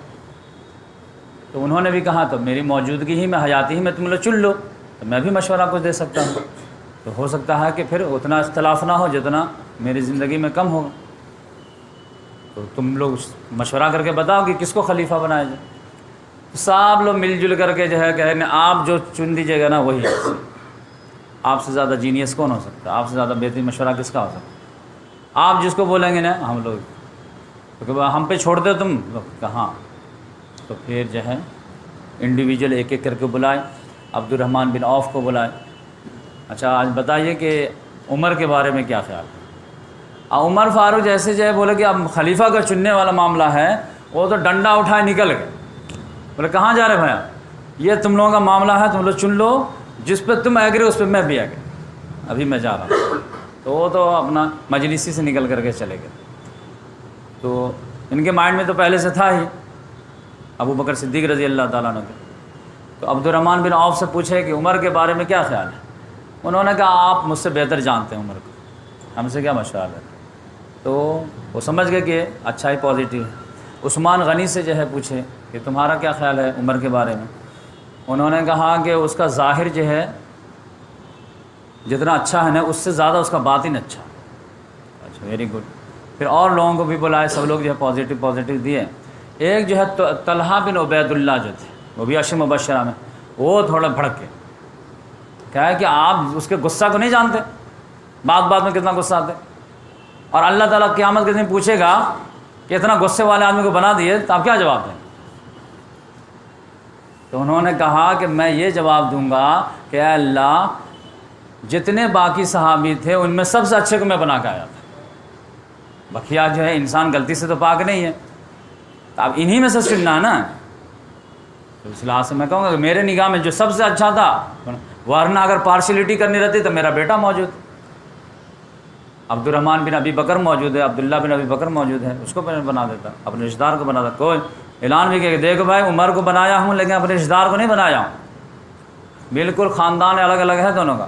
تو انہوں نے بھی کہا تو میری موجودگی ہی میں، حیاتی ہی میں تم لوگ چن لو، تو میں بھی مشورہ کچھ دے سکتا ہوں. تو ہو سکتا ہے کہ پھر اتنا اختلاف نہ ہو جتنا میری زندگی میں کم ہوگا. تو تم لوگ مشورہ کر کے بتاؤ کہ کس کو خلیفہ بنایا جائے. سب لوگ مل جل کر کے جو ہے کہنے آپ جو چن دیجیے گا نا وہی. آپ سے زیادہ جینیس کون ہو سکتا ہے؟ آپ سے زیادہ بہترین مشورہ کس کا ہو سکتا ہے؟ آپ جس کو بولیں گے نا ہم لوگ، کیونکہ ہم پہ چھوڑ دے تم لوگ کہاں. تو پھر جو ہے انڈیویجول ایک ایک کر کے بلائے. عبد الرحمن بن عوف کو بلائے. اچھا آج بتائیے کہ عمر کے بارے میں کیا خیال ہے؟ عمر فاروق جیسے جو ہے بولے کہ اب خلیفہ کا چننے والا معاملہ ہے، وہ تو ڈنڈا اٹھائے نکل گئے. بولے کہاں جا رہے بھیا، یہ تم لوگوں کا معاملہ ہے، تم لوگ چن لو، جس پہ تم ایگری اس پہ میں بھی ایگری، ابھی میں جا رہا ہوں. تو وہ تو اپنا مجلسی سے نکل کر کے چلے گئے. تو ان کے مائنڈ میں تو پہلے سے تھا ہی ابو بکر صدیق رضی اللہ تعالیٰ عنہ کے. تو عبد الرحمن بن عوف سے پوچھے کہ عمر کے بارے میں کیا خیال ہے. انہوں نے کہا آپ مجھ سے بہتر جانتے ہیں عمر کو، ہم سے کیا مشورہ ہے. تو وہ سمجھ گئے کہ اچھا ہی پازیٹیو ہے. عثمان غنی سے جو ہے پوچھے کہ تمہارا کیا خیال ہے عمر کے بارے میں. انہوں نے کہا کہ اس کا ظاہر جو ہے جتنا اچھا ہے نا اس سے زیادہ اس کا باطن اچھا. اچھا ویری گڈ. پھر اور لوگوں کو بھی بلائے، سب لوگ جو ہے پازیٹیو دیے. ایک جو ہے طلحہ بن عبید اللہ جو تھے، وہ بھی عشر مبشرہ میں، وہ تھوڑا بھڑک کے کہا ہے کہ آپ اس کے غصہ کو نہیں جانتے، بات میں کتنا غصہ آتے، اور اللہ تعالیٰ قیامت کے دن پوچھے گا کہ اتنا غصے والے آدمی کو بنا دیے تو آپ کیا جواب دیں؟ تو انہوں نے کہا کہ میں یہ جواب دوں گا کہ اے اللہ جتنے باقی صحابی تھے ان میں سب سے اچھے کو میں بنا کے آیا تھا. بقیہ جو ہے انسان غلطی سے تو پاک نہیں ہے، تو اب انہی میں سے چننا ہے نا. تو اس لحاظ سے میں کہوں گا کہ میرے نگاہ میں جو سب سے اچھا تھا، ورنہ اگر پارشلٹی کرنی رہتی تو میرا بیٹا موجود. عبد الرحمن بن ابی بکر موجود ہے، عبداللہ بن ابی بکر موجود ہے، اس کو بنا دیتا، اپنے رشتہ دار کو بنا دیتا۔ کوئی اعلان بھی کہ دیکھو بھائی عمر کو بنایا ہوں لیکن اپنے رشتہ دار کو نہیں بنایا ہوں، بالکل خاندان الگ الگ ہے دونوں کا۔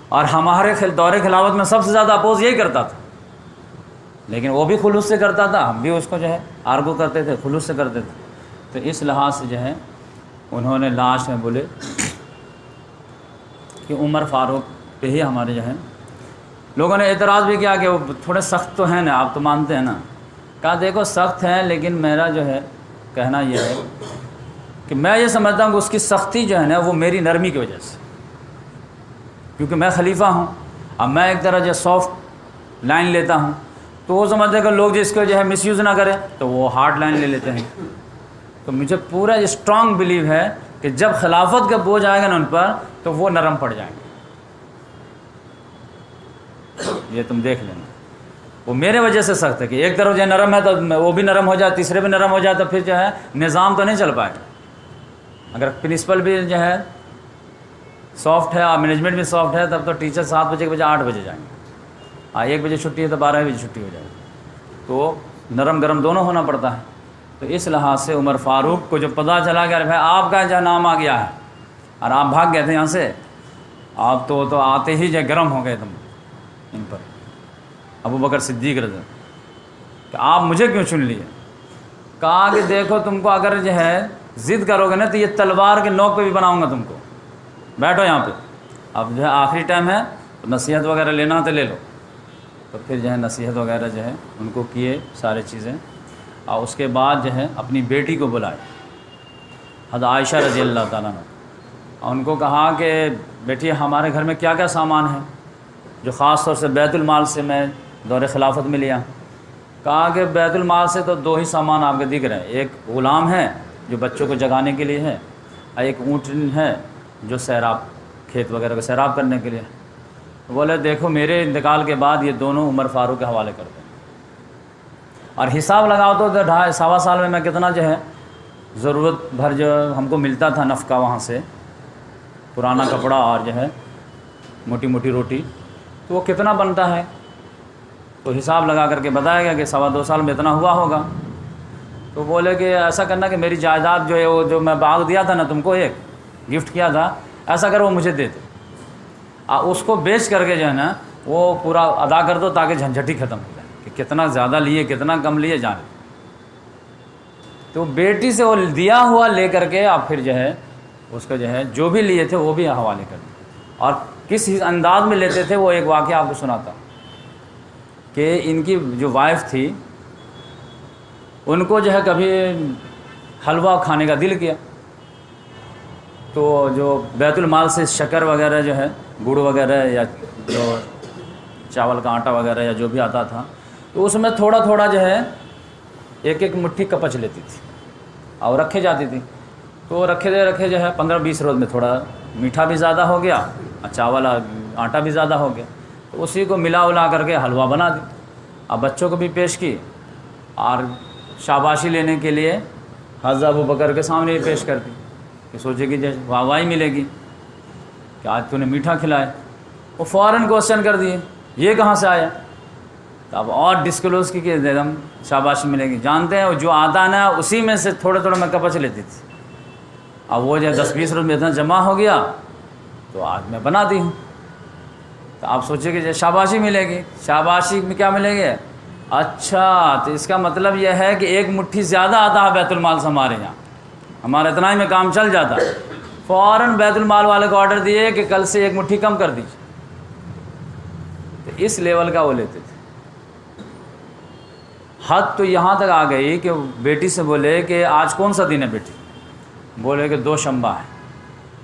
اور ہمارے دور خلافت میں سب سے زیادہ اپوز یہی کرتا تھا، لیکن وہ بھی خلوص سے کرتا تھا، ہم بھی اس کو جو ہے آرگو کرتے تھے، خلوص سے کرتے تھے۔ تو اس لحاظ سے جو ہے انہوں نے لاسٹ میں بولے کہ عمر فاروق پہ ہی ہمارے جو ہے، لوگوں نے اعتراض بھی کیا کہ وہ تھوڑے سخت تو ہیں نا، آپ تو مانتے ہیں نا۔ کہا دیکھو سخت ہیں، لیکن میرا جو ہے کہنا یہ ہے کہ میں یہ سمجھتا ہوں کہ اس کی سختی جو ہے نا وہ میری نرمی کی وجہ سے، کیونکہ میں خلیفہ ہوں۔ اب میں ایک طرح جو سافٹ لائن لیتا ہوں تو وہ سمجھتے ہیں کہ لوگ جس کو جو ہے مس یوز نہ کریں تو وہ ہارڈ لائن لے لیتے ہیں۔ تو مجھے پورا اسٹرانگ بلیو ہے کہ جب خلافت کا بوجھ آئے گا نا ان پر تو وہ نرم پڑ جائیں گے۔ یہ تم دیکھ لینا، وہ میرے وجہ سے سخت ہے کہ ایک طرف جو ہے نرم ہے تو وہ بھی نرم ہو جائے، تیسرے بھی نرم ہو جائے تو پھر جو ہے نظام تو نہیں چل پائے گا۔ اگر پرنسپل بھی جو ہے سافٹ ہے اور مینجمنٹ بھی سافٹ ہے تب تو ٹیچر 7 بجے کے بجائے 8 بجے جائیں گے، 1 بجے چھٹی ہے تو 12 بجے چھٹی ہو جائے گی۔ تو نرم گرم دونوں ہونا پڑتا ہے۔ تو اس لحاظ سے عمر فاروق کو جو پتہ چلا کہ بھائی آپ کا جو نام آ گیا ہے اور آپ بھاگ گئے تھے یہاں سے، آپ تو آتے ہی جو گرم ہو گئے تم ان پر، ابو بکر صدیق رضی اللہ کہ آپ مجھے کیوں چن لیے؟ کہا کہ دیکھو تم کو اگر جو ہے ضد کرو گے نا تو یہ تلوار کے نوک پہ بھی بناؤں گا تم کو، بیٹھو یہاں پہ، اب جو ہے آخری ٹائم ہے تو نصیحت وغیرہ لینا تو لے لو۔ تو پھر جو ہے نصیحت وغیرہ جو ہے ان کو کیے سارے چیزیں، اور اس کے بعد جو ہے اپنی بیٹی کو بلائے حضرت عائشہ رضی اللہ تعالیٰ عنہ، اور ان کو کہا کہ بیٹی ہمارے گھر میں کیا کیا سامان ہے جو خاص طور سے بیت المال سے میں دور خلافت میں لیا۔ کہا کہ بیت المال سے تو 2 ہی سامان آپ کے دکھ رہے ہیں، ایک غلام ہے جو بچوں کو جگانے کے لیے ہے، اور ایک اونٹ ہے جو سیراب کھیت وغیرہ کو سیراب کرنے کے لیے۔ بولے دیکھو میرے انتقال کے بعد یہ دونوں عمر فاروق کے حوالے کر دیں، اور حساب لگاؤ تو 2.5 سال میں کتنا جو ہے ضرورت بھر جو ہم کو ملتا تھا نفقہ وہاں سے، پرانا کپڑا اور جو ہے موٹی موٹی روٹی، تو وہ کتنا بنتا ہے تو حساب لگا کر کے بتایا گیا کہ 2.25 سال میں اتنا ہوا ہوگا۔ تو بولے کہ ایسا کرنا کہ میری جائیداد جو ہے وہ جو میں باغ دیا تھا نا تم کو، ایک گفٹ کیا تھا، ایسا کرو وہ مجھے دے دو، اس کو بیچ کر کے جو ہے نا وہ پورا ادا کر دو تاکہ جھنجھٹ ہی ختم ہو جائے کہ کتنا زیادہ لیے کتنا کم لیے جانے۔ تو بیٹی سے وہ دیا ہوا لے کر کے آپ پھر جو ہے اس کو جو ہے جو بھی لیے تھے وہ بھی حوالے کر دیں، اور کس انداز میں لیتے تھے وہ ایک واقعہ آپ کو سناتا کہ ان کی جو وائف تھی ان کو جو ہے کبھی حلوہ کھانے کا دل کیا، تو جو بیت المال سے شکر وغیرہ جو ہے گڑ وغیرہ یا جو چاول کا آٹا وغیرہ یا جو بھی آتا تھا تو اس میں تھوڑا تھوڑا جو ہے ایک مٹھی کپچ لیتی تھی اور رکھے جاتی تھی۔ تو رکھے جو ہے 15-20 روز میں تھوڑا میٹھا بھی زیادہ ہو گیا اور چاول آٹا بھی زیادہ ہو گیا، تو اسی کو ملا کر کے حلوہ بنا دی، اب بچوں کو بھی پیش کی اور شاباشی لینے کے لیے حضرت ابو بکر کے سامنے ہی پیش کر دی کہ سوچے کہ جیسے واہواہی ملے گی کہ آج تو نے میٹھا کھلائے۔ وہ فوراً کوشچن کر دیے یہ کہاں سے آیا؟ تو اب اور ڈسکلوز کی کہ ہم شاباشی ملے گی، جانتے ہیں جو آتا نا اسی میں سے تھوڑے تھوڑے میں کپچ لیتی تھی، اب وہ جو 10-20 روز میں اتنا جمع ہو گیا تو آج میں بنا دی ہوں۔ تو آپ سوچیں کہ شاباشی ملے گی، شاباشی میں کیا ملے گی؟ اچھا تو اس کا مطلب یہ ہے کہ ایک مٹھی زیادہ آتا ہے بیت المال سے ہمارے یہاں، ہمارا اتنا ہی میں کام چل جاتا۔ فوراً بیت المال والے کو آرڈر دیے کہ کل سے 1 مٹھی کم کر دیجیے۔ تو اس لیول کا وہ لیتے تھے۔ حد تو یہاں تک آ گئی کہ بیٹی سے بولے کہ آج کون سا دن ہے بیٹی؟ بولے کہ 2 شنبہ ہے۔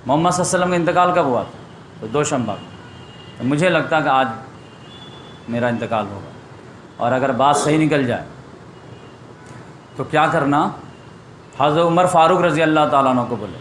محمد صلی اللہ علیہ وسلم کا انتقال کب ہوا تھا؟ تو 2 شنبہ کو۔ تو مجھے لگتا کہ آج میرا انتقال ہوگا، اور اگر بات صحیح نکل جائے تو کیا کرنا؟ حضرت عمر فاروق رضی اللہ تعالیٰ عنہ کو بولے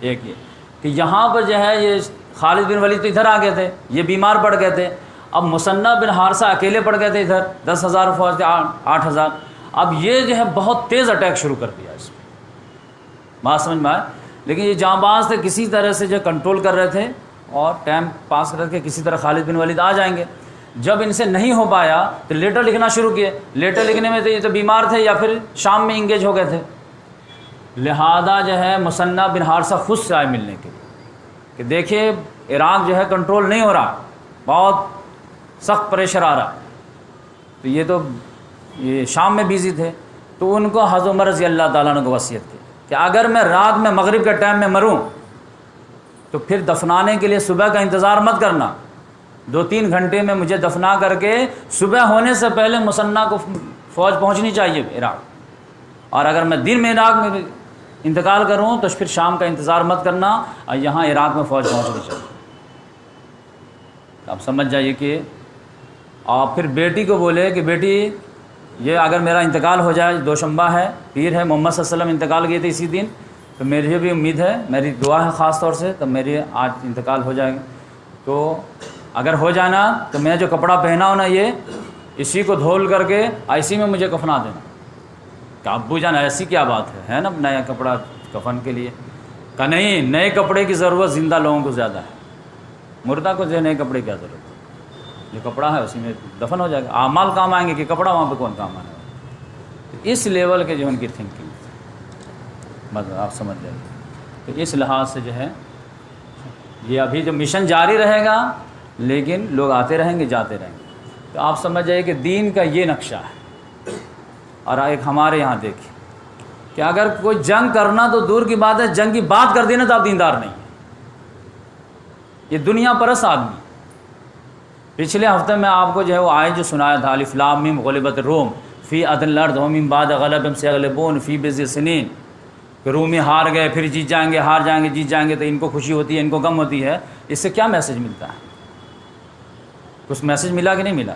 ایک یہ کہ یہاں پر جو ہے یہ خالد بن ولید تو ادھر آ گئے تھے، یہ بیمار پڑ گئے تھے، اب مصنع بن حارثہ اکیلے پڑ گئے تھے ادھر، 10,000 فوج تھے 8,000، اب یہ جو ہے بہت تیز اٹیک شروع کر دیا اس میں، بات سمجھ میں آئے؟ لیکن یہ جاں باز تھے، کسی طرح سے جو کنٹرول کر رہے تھے اور ٹائم پاس کر کے کسی طرح خالد بن ولید آ جائیں گے، جب ان سے نہیں ہو پایا تو لیٹر لکھنا شروع کیے. لیٹر لکھنے میں تو یہ تو بیمار تھے یا پھر شام میں انگیج ہو گئے تھے. لہذا جو ہے مصنع بن حارثہ خود سے آئے ملنے کے لیے کہ دیکھیے عراق جو ہے کنٹرول نہیں ہو رہا, بہت سخت پریشر آ رہا. تو یہ شام میں بیزی تھے. تو ان کو حضرت عمر رضی اللہ تعالیٰ عنہ کو وصیت کی کہ اگر میں رات میں مغرب کے ٹائم میں مروں تو پھر دفنانے کے لیے صبح کا انتظار مت کرنا, 2-3 گھنٹے میں مجھے دفنا کر کے صبح ہونے سے پہلے مصنع کو فوج پہنچنی چاہیے عراق. اور اگر میں دن میں عراق میں انتقال کروں تو پھر شام کا انتظار مت کرنا اور یہاں عراق میں فوج پہنچنی چاہیے. آپ سمجھ جائیے کہ آپ پھر بیٹی کو بولے کہ بیٹی یہ اگر میرا انتقال ہو جائے, دوشنبہ ہے, پیر ہے, محمد صلی اللہ علیہ وسلم انتقال کیے تھے اسی دن, تو میری بھی امید ہے, میری دعا ہے خاص طور سے, تب میری آج انتقال ہو جائے گا. تو اگر ہو جانا تو میں جو کپڑا پہنا ہوں نا یہ اسی کو دھول کر کے اسی میں مجھے کفنا دینا. کہ ابو جان ایسی کیا بات ہے نا نیا کپڑا کفن کے لیے؟ کہ نہیں, نئے کپڑے کی ضرورت زندہ لوگوں کو زیادہ ہے, مردہ کو جو نئے کپڑے کی ضرورت ہے. جو کپڑا ہے اسی میں دفن ہو جائے گا. اعمال کام آئیں گے کہ کپڑا وہاں پہ کون کام آئے گا؟ تو اس لیول کے جو ان کی تھنکنگ مطلب آپ سمجھ جائیں. تو اس لحاظ سے جو ہے یہ ابھی جو مشن جاری رہے گا, لیکن لوگ آتے رہیں گے جاتے رہیں گے. تو آپ سمجھ جائیے کہ دین کا یہ نقشہ ہے. اور ایک ہمارے یہاں دیکھیں کہ اگر کوئی جنگ کرنا تو دور کی بات ہے, جنگ کی بات کر دینا تو آپ دیندار نہیں ہیں. یہ دنیا پرست آدمی. پچھلے ہفتے میں آپ کو جو ہے وہ آیت جو سنایا تھا, الف لام میم غلبت الروم فی ادنی الارض ومن بعد غلبہم سیغلبون فی بضع سنین, کہ رومی ہار گئے پھر جیت جائیں گے, ہار جائیں گے جیت جائیں گے. تو ان کو خوشی ہوتی ہے, ان کو غم ہوتی ہے. اس سے کیا میسج ملتا ہے؟ کچھ میسج ملا کہ نہیں ملا؟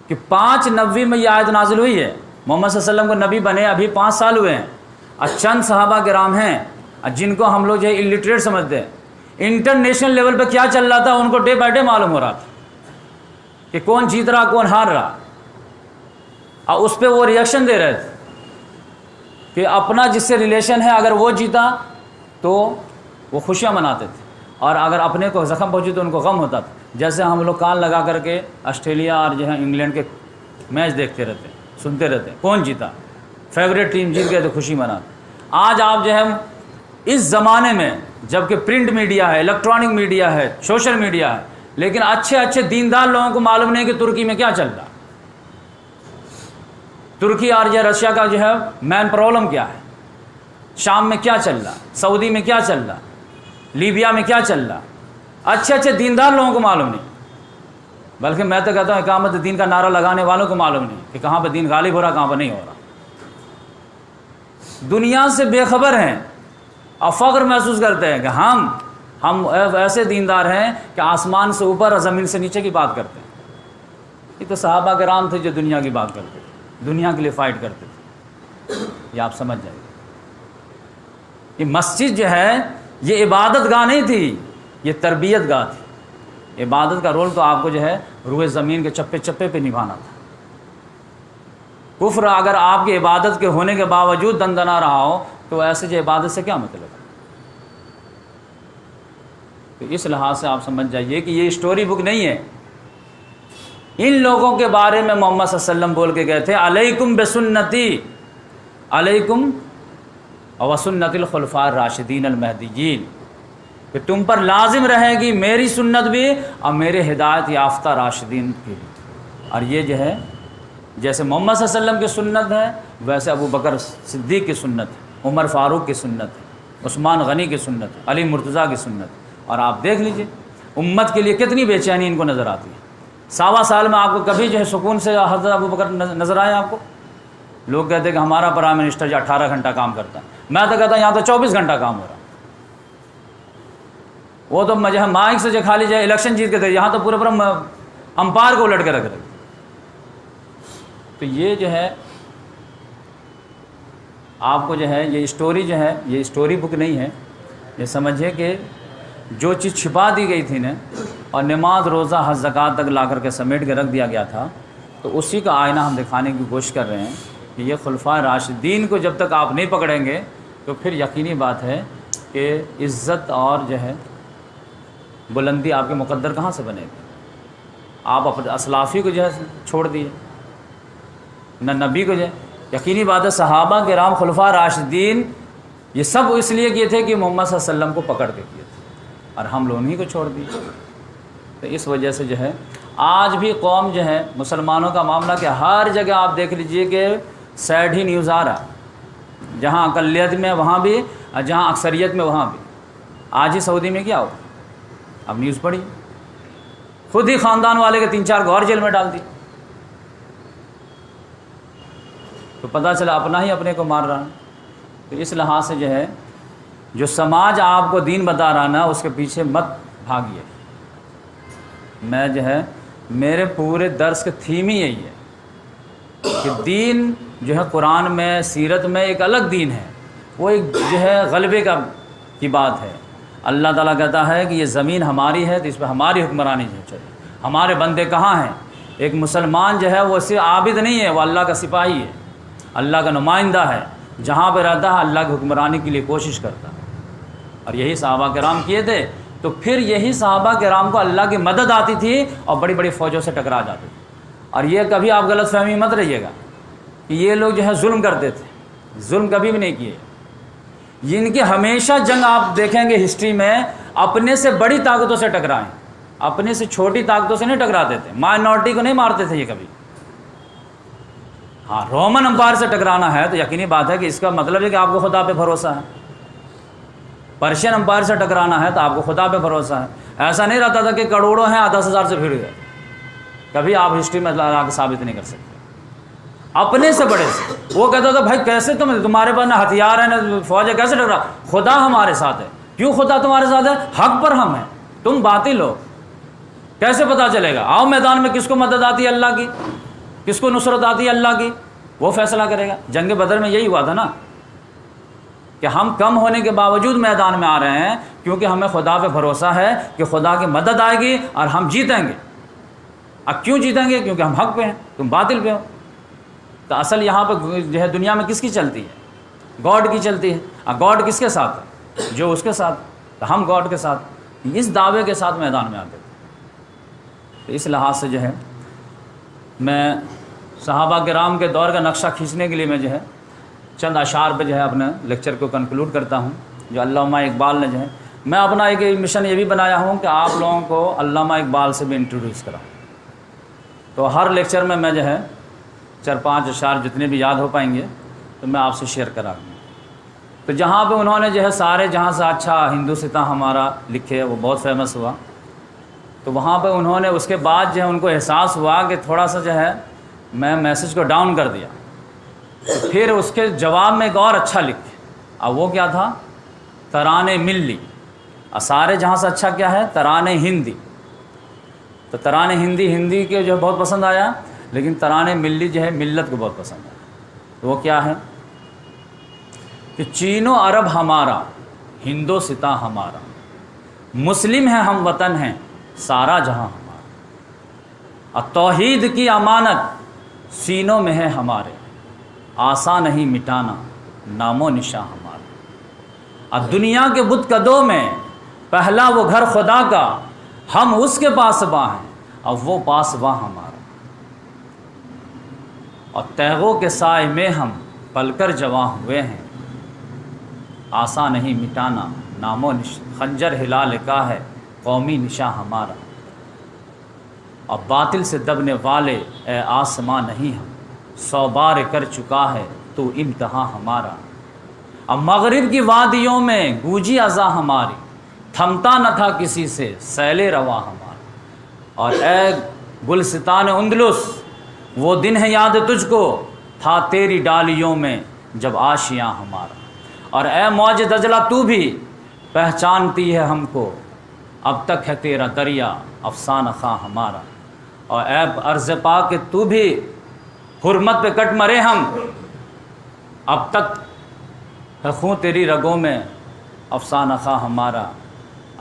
کہ 590 میں یہ آیت نازل ہوئی ہے. محمد صلی اللہ علیہ وسلم کو نبی بنے ابھی 5 سال ہوئے ہیں, اور چند صحابہ کرام ہیں جن کو ہم لوگ جو ہے الٹریٹ سمجھتے ہیں. انٹرنیشنل لیول پہ کیا چل رہا تھا ان کو ڈے بائی ڈے معلوم ہو رہا تھا کہ کون جیت رہا کون ہار رہا, اور اس پہ وہ ریئیکشن دے رہے تھے کہ اپنا جس سے ریلیشن ہے اگر وہ جیتا تو وہ خوشیاں مناتے تھے, اور اگر اپنے کو زخم پہنچی تو ان کو غم ہوتا تھا. جیسے ہم لوگ کان لگا کر کے آسٹریلیا اور جو ہے انگلینڈ کے میچ دیکھتے رہتے ہیں, سنتے رہتے ہیں کون جیتا, فیوریٹ ٹیم جیت گئے تو خوشی مناتے. آج آپ جو ہے اس زمانے میں جب کہ پرنٹ میڈیا ہے, الیکٹرانک میڈیا ہے, سوشل میڈیا ہے, لیکن اچھے دیندار لوگوں کو معلوم نہیں کہ ترکی میں کیا چل رہا, ترکی اور جو رشیا کا جو ہے مین پرابلم کیا ہے, شام میں کیا چل رہا, سعودی میں کیا چل رہا, لیبیا میں کیا چل رہا. اچھے دیندار لوگوں کو معلوم نہیں, بلکہ میں تو کہتا ہوں اقامت دین کا نعرہ لگانے والوں کو معلوم نہیں کہ کہاں پہ دین غالب ہو رہا کہاں پہ نہیں ہو رہا. دنیا سے بے خبر ہیں اور فخر محسوس کرتے ہیں کہ ہم ایسے دیندار ہیں کہ آسمان سے اوپر اور زمین سے نیچے کی بات کرتے ہیں. یہ تو صحابہ کرام تھے جو دنیا کی بات کرتے تھے, دنیا کے لیے فائٹ کرتے تھے. یہ آپ سمجھ جائیے. یہ مسجد جو ہے یہ عبادت گاہ نہیں تھی, یہ تربیت گاہ تھی. عبادت کا رول تو آپ کو جو ہے روئے زمین کے چپے چپے پہ نبھانا تھا. کفر اگر آپ کی عبادت کے ہونے کے باوجود دندنا رہا ہو تو ایسے جو عبادت سے کیا مطلب ہے؟ تو اس لحاظ سے آپ سمجھ جائیے کہ یہ اسٹوری بک نہیں ہے. ان لوگوں کے بارے میں محمد صلی اللہ علیہ وسلم بول کے گئے تھے علیکم بسنتی, علیکم وسنت الخلفاء الراشدین المہدیین, کہ تم پر لازم رہے گی میری سنت بھی اور میرے ہدایت یافتہ راشدین کی بھی. اور یہ جو ہے جیسے محمد صلی اللہ علیہ وسلم کی سنت ہے ویسے ابو بکر صدیق کی سنت ہے, عمر فاروق کی سنت ہے, عثمان غنی کی سنت ہے, علی مرتضیٰ کی سنت ہے. اور آپ دیکھ لیجئے امت کے لیے کتنی بے چینی ان کو نظر آتی ہے. 1.25 سال میں آپ کو کبھی جو ہے سکون سے حضرت ابو بکر نظر آئے آپ کو؟ لوگ کہتے ہیں کہ ہمارا پرائم منسٹر جو 18 گھنٹہ کام کرتا ہے, میں تو کہتا ہوں یہاں تو 24 گھنٹہ کام ہو رہا. وہ تو جو مائک سے جو کھا لیجیے الیکشن جیت کے تھے, یہاں تو پورے امپائر کو الٹ کے رکھ رہے. تو یہ جو ہے آپ کو جو ہے یہ اسٹوری جو ہے یہ اسٹوری بک نہیں ہے. یہ سمجھیے کہ جو چیز چھپا دی گئی تھی نا اور نماز روزہ حج زکوٰۃ تک لا کر کے سمیٹ کے رکھ دیا گیا تھا, تو اسی کا آئینہ ہم دکھانے کی کوشش کر رہے ہیں کہ یہ خلفائے راشدین کو جب تک آپ نہیں پکڑیں گے تو پھر یقینی بات ہے کہ عزت اور جو ہے بلندی آپ کے مقدر کہاں سے بنے گی. آپ اپنے اسلافی کو جو ہے چھوڑ دیے، نہ نبی کو جو ہے۔ یقینی بات ہے صحابہ کرام خلفاء راشدین یہ سب اس لیے کیے تھے کہ محمد صلی اللہ علیہ وسلم کو پکڑ کے کیے تھے، اور ہم لوگ انہیں کو چھوڑ دیے۔ تو اس وجہ سے جو ہے آج بھی قوم جو ہے مسلمانوں کا معاملہ کہ ہر جگہ آپ دیکھ لیجئے کہ سیڈ ہی نیوز آ رہا، جہاں اقلیت میں وہاں بھی، اور جہاں اکثریت میں وہاں بھی۔ آج ہی سعودی میں کیا ہو، اب نیوز پڑھی، خود ہی خاندان والے کے 3-4 گور جیل میں ڈال دی، تو پتہ چلا اپنا ہی اپنے کو مار رہا ہے۔ تو اس لحاظ سے جو ہے جو سماج آپ کو دین بتا رہا نا اس کے پیچھے مت بھاگیے۔ میں جو ہے میرے پورے درس کے تھیم ہی یہی ہے کہ دین جو ہے قرآن میں سیرت میں ایک الگ دین ہے، وہ ایک جو ہے غلبے کی بات ہے۔ اللہ تعالیٰ کہتا ہے کہ یہ زمین ہماری ہے تو اس پہ ہماری حکمرانی جو چلے۔ ہمارے بندے کہاں ہیں؟ ایک مسلمان جو ہے وہ صرف عابد نہیں ہے، وہ اللہ کا سپاہی ہے، اللہ کا نمائندہ ہے، جہاں پہ رہتا ہے اللہ کی حکمرانی کے لیے کوشش کرتا ہے۔ اور یہی صحابہ کرام کیے تھے، تو پھر یہی صحابہ کرام کو اللہ کی مدد آتی تھی اور بڑی بڑی فوجوں سے ٹکرا جاتے تھے۔ اور یہ کبھی آپ غلط فہمی مت رہیے گا کہ یہ لوگ جو ہے ظلم کرتے تھے، ظلم کبھی بھی نہیں کیے۔ ان کی ہمیشہ جنگ آپ دیکھیں گے ہسٹری میں اپنے سے بڑی طاقتوں سے ٹکرائیں، اپنے سے چھوٹی طاقتوں سے نہیں ٹکراتے تھے، مائنورٹی کو نہیں مارتے تھے یہ کبھی۔ ہاں رومن امپائر سے ٹکرانا ہے تو یقینی بات ہے کہ اس کا مطلب ہے کہ آپ کو خدا پہ بھروسہ ہے۔ پرشین امپائر سے ٹکرانا ہے تو آپ کو خدا پہ بھروسہ ہے۔ ایسا نہیں رہتا تھا کہ کروڑوں ہیں 10,000 سے بھیڑ گئے، کبھی آپ ہسٹری میں لا کے ثابت نہیں کر سکتے۔ اپنے سے بڑے سے وہ کہتا تھا بھائی کیسے تمہارے پاس نہ ہتھیار ہے نہ فوج ہے، کیسے ٹکرا؟ خدا ہمارے ساتھ ہے۔ کیوں خدا تمہارے ساتھ ہے؟ حق پر ہم ہیں، تم باطل ہو، کیسے پتہ چلے گا؟ آؤ میدان میں، کس کو مدد آتی ہے اللہ کی، کس کو نصرت آتی ہے اللہ کی، وہ فیصلہ کرے گا۔ جنگ بدر میں یہی ہوا تھا نا کہ ہم کم ہونے کے باوجود میدان میں آ رہے ہیں کیونکہ ہمیں خدا پہ بھروسہ ہے کہ خدا کی مدد آئے گی اور ہم جیتیں گے۔ اب کیوں جیتیں گے؟ کیونکہ ہم حق پہ ہیں، تم باطل پہ ہو۔ تو اصل یہاں پہ جو ہے دنیا میں کس کی چلتی ہے؟ گاڈ کی چلتی ہے۔ اور گاڈ کس کے ساتھ ہے؟ جو اس کے ساتھ، تو ہم گاڈ کے ساتھ، اس دعوے کے ساتھ میدان میں آتے تھے۔ تو اس لحاظ سے جو ہے میں صحابہ کرام کے دور کا نقشہ کھینچنے کے لیے میں جو ہے چند اشعار پہ جو ہے اپنے لیکچر کو کنکلوڈ کرتا ہوں، جو علامہ اقبال نے جو ہے، میں اپنا ایک مشن یہ بھی بنایا ہوں کہ آپ لوگوں کو علامہ اقبال سے بھی انٹروڈیوس کراؤں۔ تو ہر لیکچر میں میں جو ہے 4-5 اشعار جتنے بھی یاد ہو پائیں گے تو میں آپ سے شیئر کرا دوں۔ تو جہاں پہ انہوں نے جو ہے سارے جہاں سے اچھا ہندوستاں ہمارا لکھے، وہ بہت فیمس ہوا، تو وہاں پہ انہوں نے اس کے بعد جو ہے ان کو احساس ہوا کہ تھوڑا سا جو ہے میں میسج کو ڈاؤن کر دیا، تو پھر اس کے جواب میں ایک اور اچھا لکھے، اور وہ کیا تھا؟ ترانے ملی، اور سارے جہاں سے اچھا کیا ہے؟ ترانے ہندی۔ تو ترانے ہندی کے جو ہے بہت پسند آیا، لیکن ترانے ملی جو ہے ملت کو بہت پسند آیا۔ تو وہ کیا ہے کہ چین و عرب ہمارا، ہندوستاں ہمارا، مسلم ہے ہم وطن ہیں سارا جہاں ہمارا، اور توحید کی امانت سینوں میں ہے ہمارے، آسان نہیں مٹانا نام و نشاں ہمارا۔ اور دنیا کے بت قدوں میں پہلا وہ گھر خدا کا، ہم اس کے پاسباں ہیں اور وہ پاسباں ہمارا۔ اور تیغوں کے سائے میں ہم پل کر جواں ہوئے ہیں، آسان نہیں مٹانا نام و نشاں، خنجر ہلال کا ہے قومی نشاں ہمارا۔ اور باطل سے دبنے والے اے آسماں نہیں ہم، 100 بار کر چکا ہے تو امتحاں ہمارا۔ اب مغرب کی وادیوں میں گوجی اذاں ہماری، تھمتا نہ تھا کسی سے سیل رواں ہمارا۔ اور اے گلستان اندلس، وہ دن ہے یاد تجھ کو، تھا تیری ڈالیوں میں جب آشیاں ہمارا۔ اور اے موج دجلہ تو بھی پہچانتی ہے ہم کو، اب تک ہے تیرا دریا افسانہ خواں ہمارا۔ اور اے عرض پاک کہ تو بھی حرمت پہ کٹ مرے ہم، اب تک ہے خون تیری رگوں میں افسانہ خواں ہمارا۔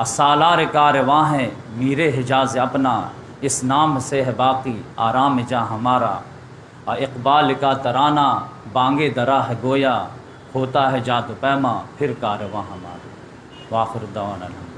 سالار کارواں ہے میر حجاز اپنا، اس نام سے ہے باقی آرام جاں ہمارا۔ اور اقبال کا ترانہ بانگے درا ہے گویا، ہوتا ہے جاد پیما پھر کارواں ہمارا۔ وآخر دعوانا الحمد۔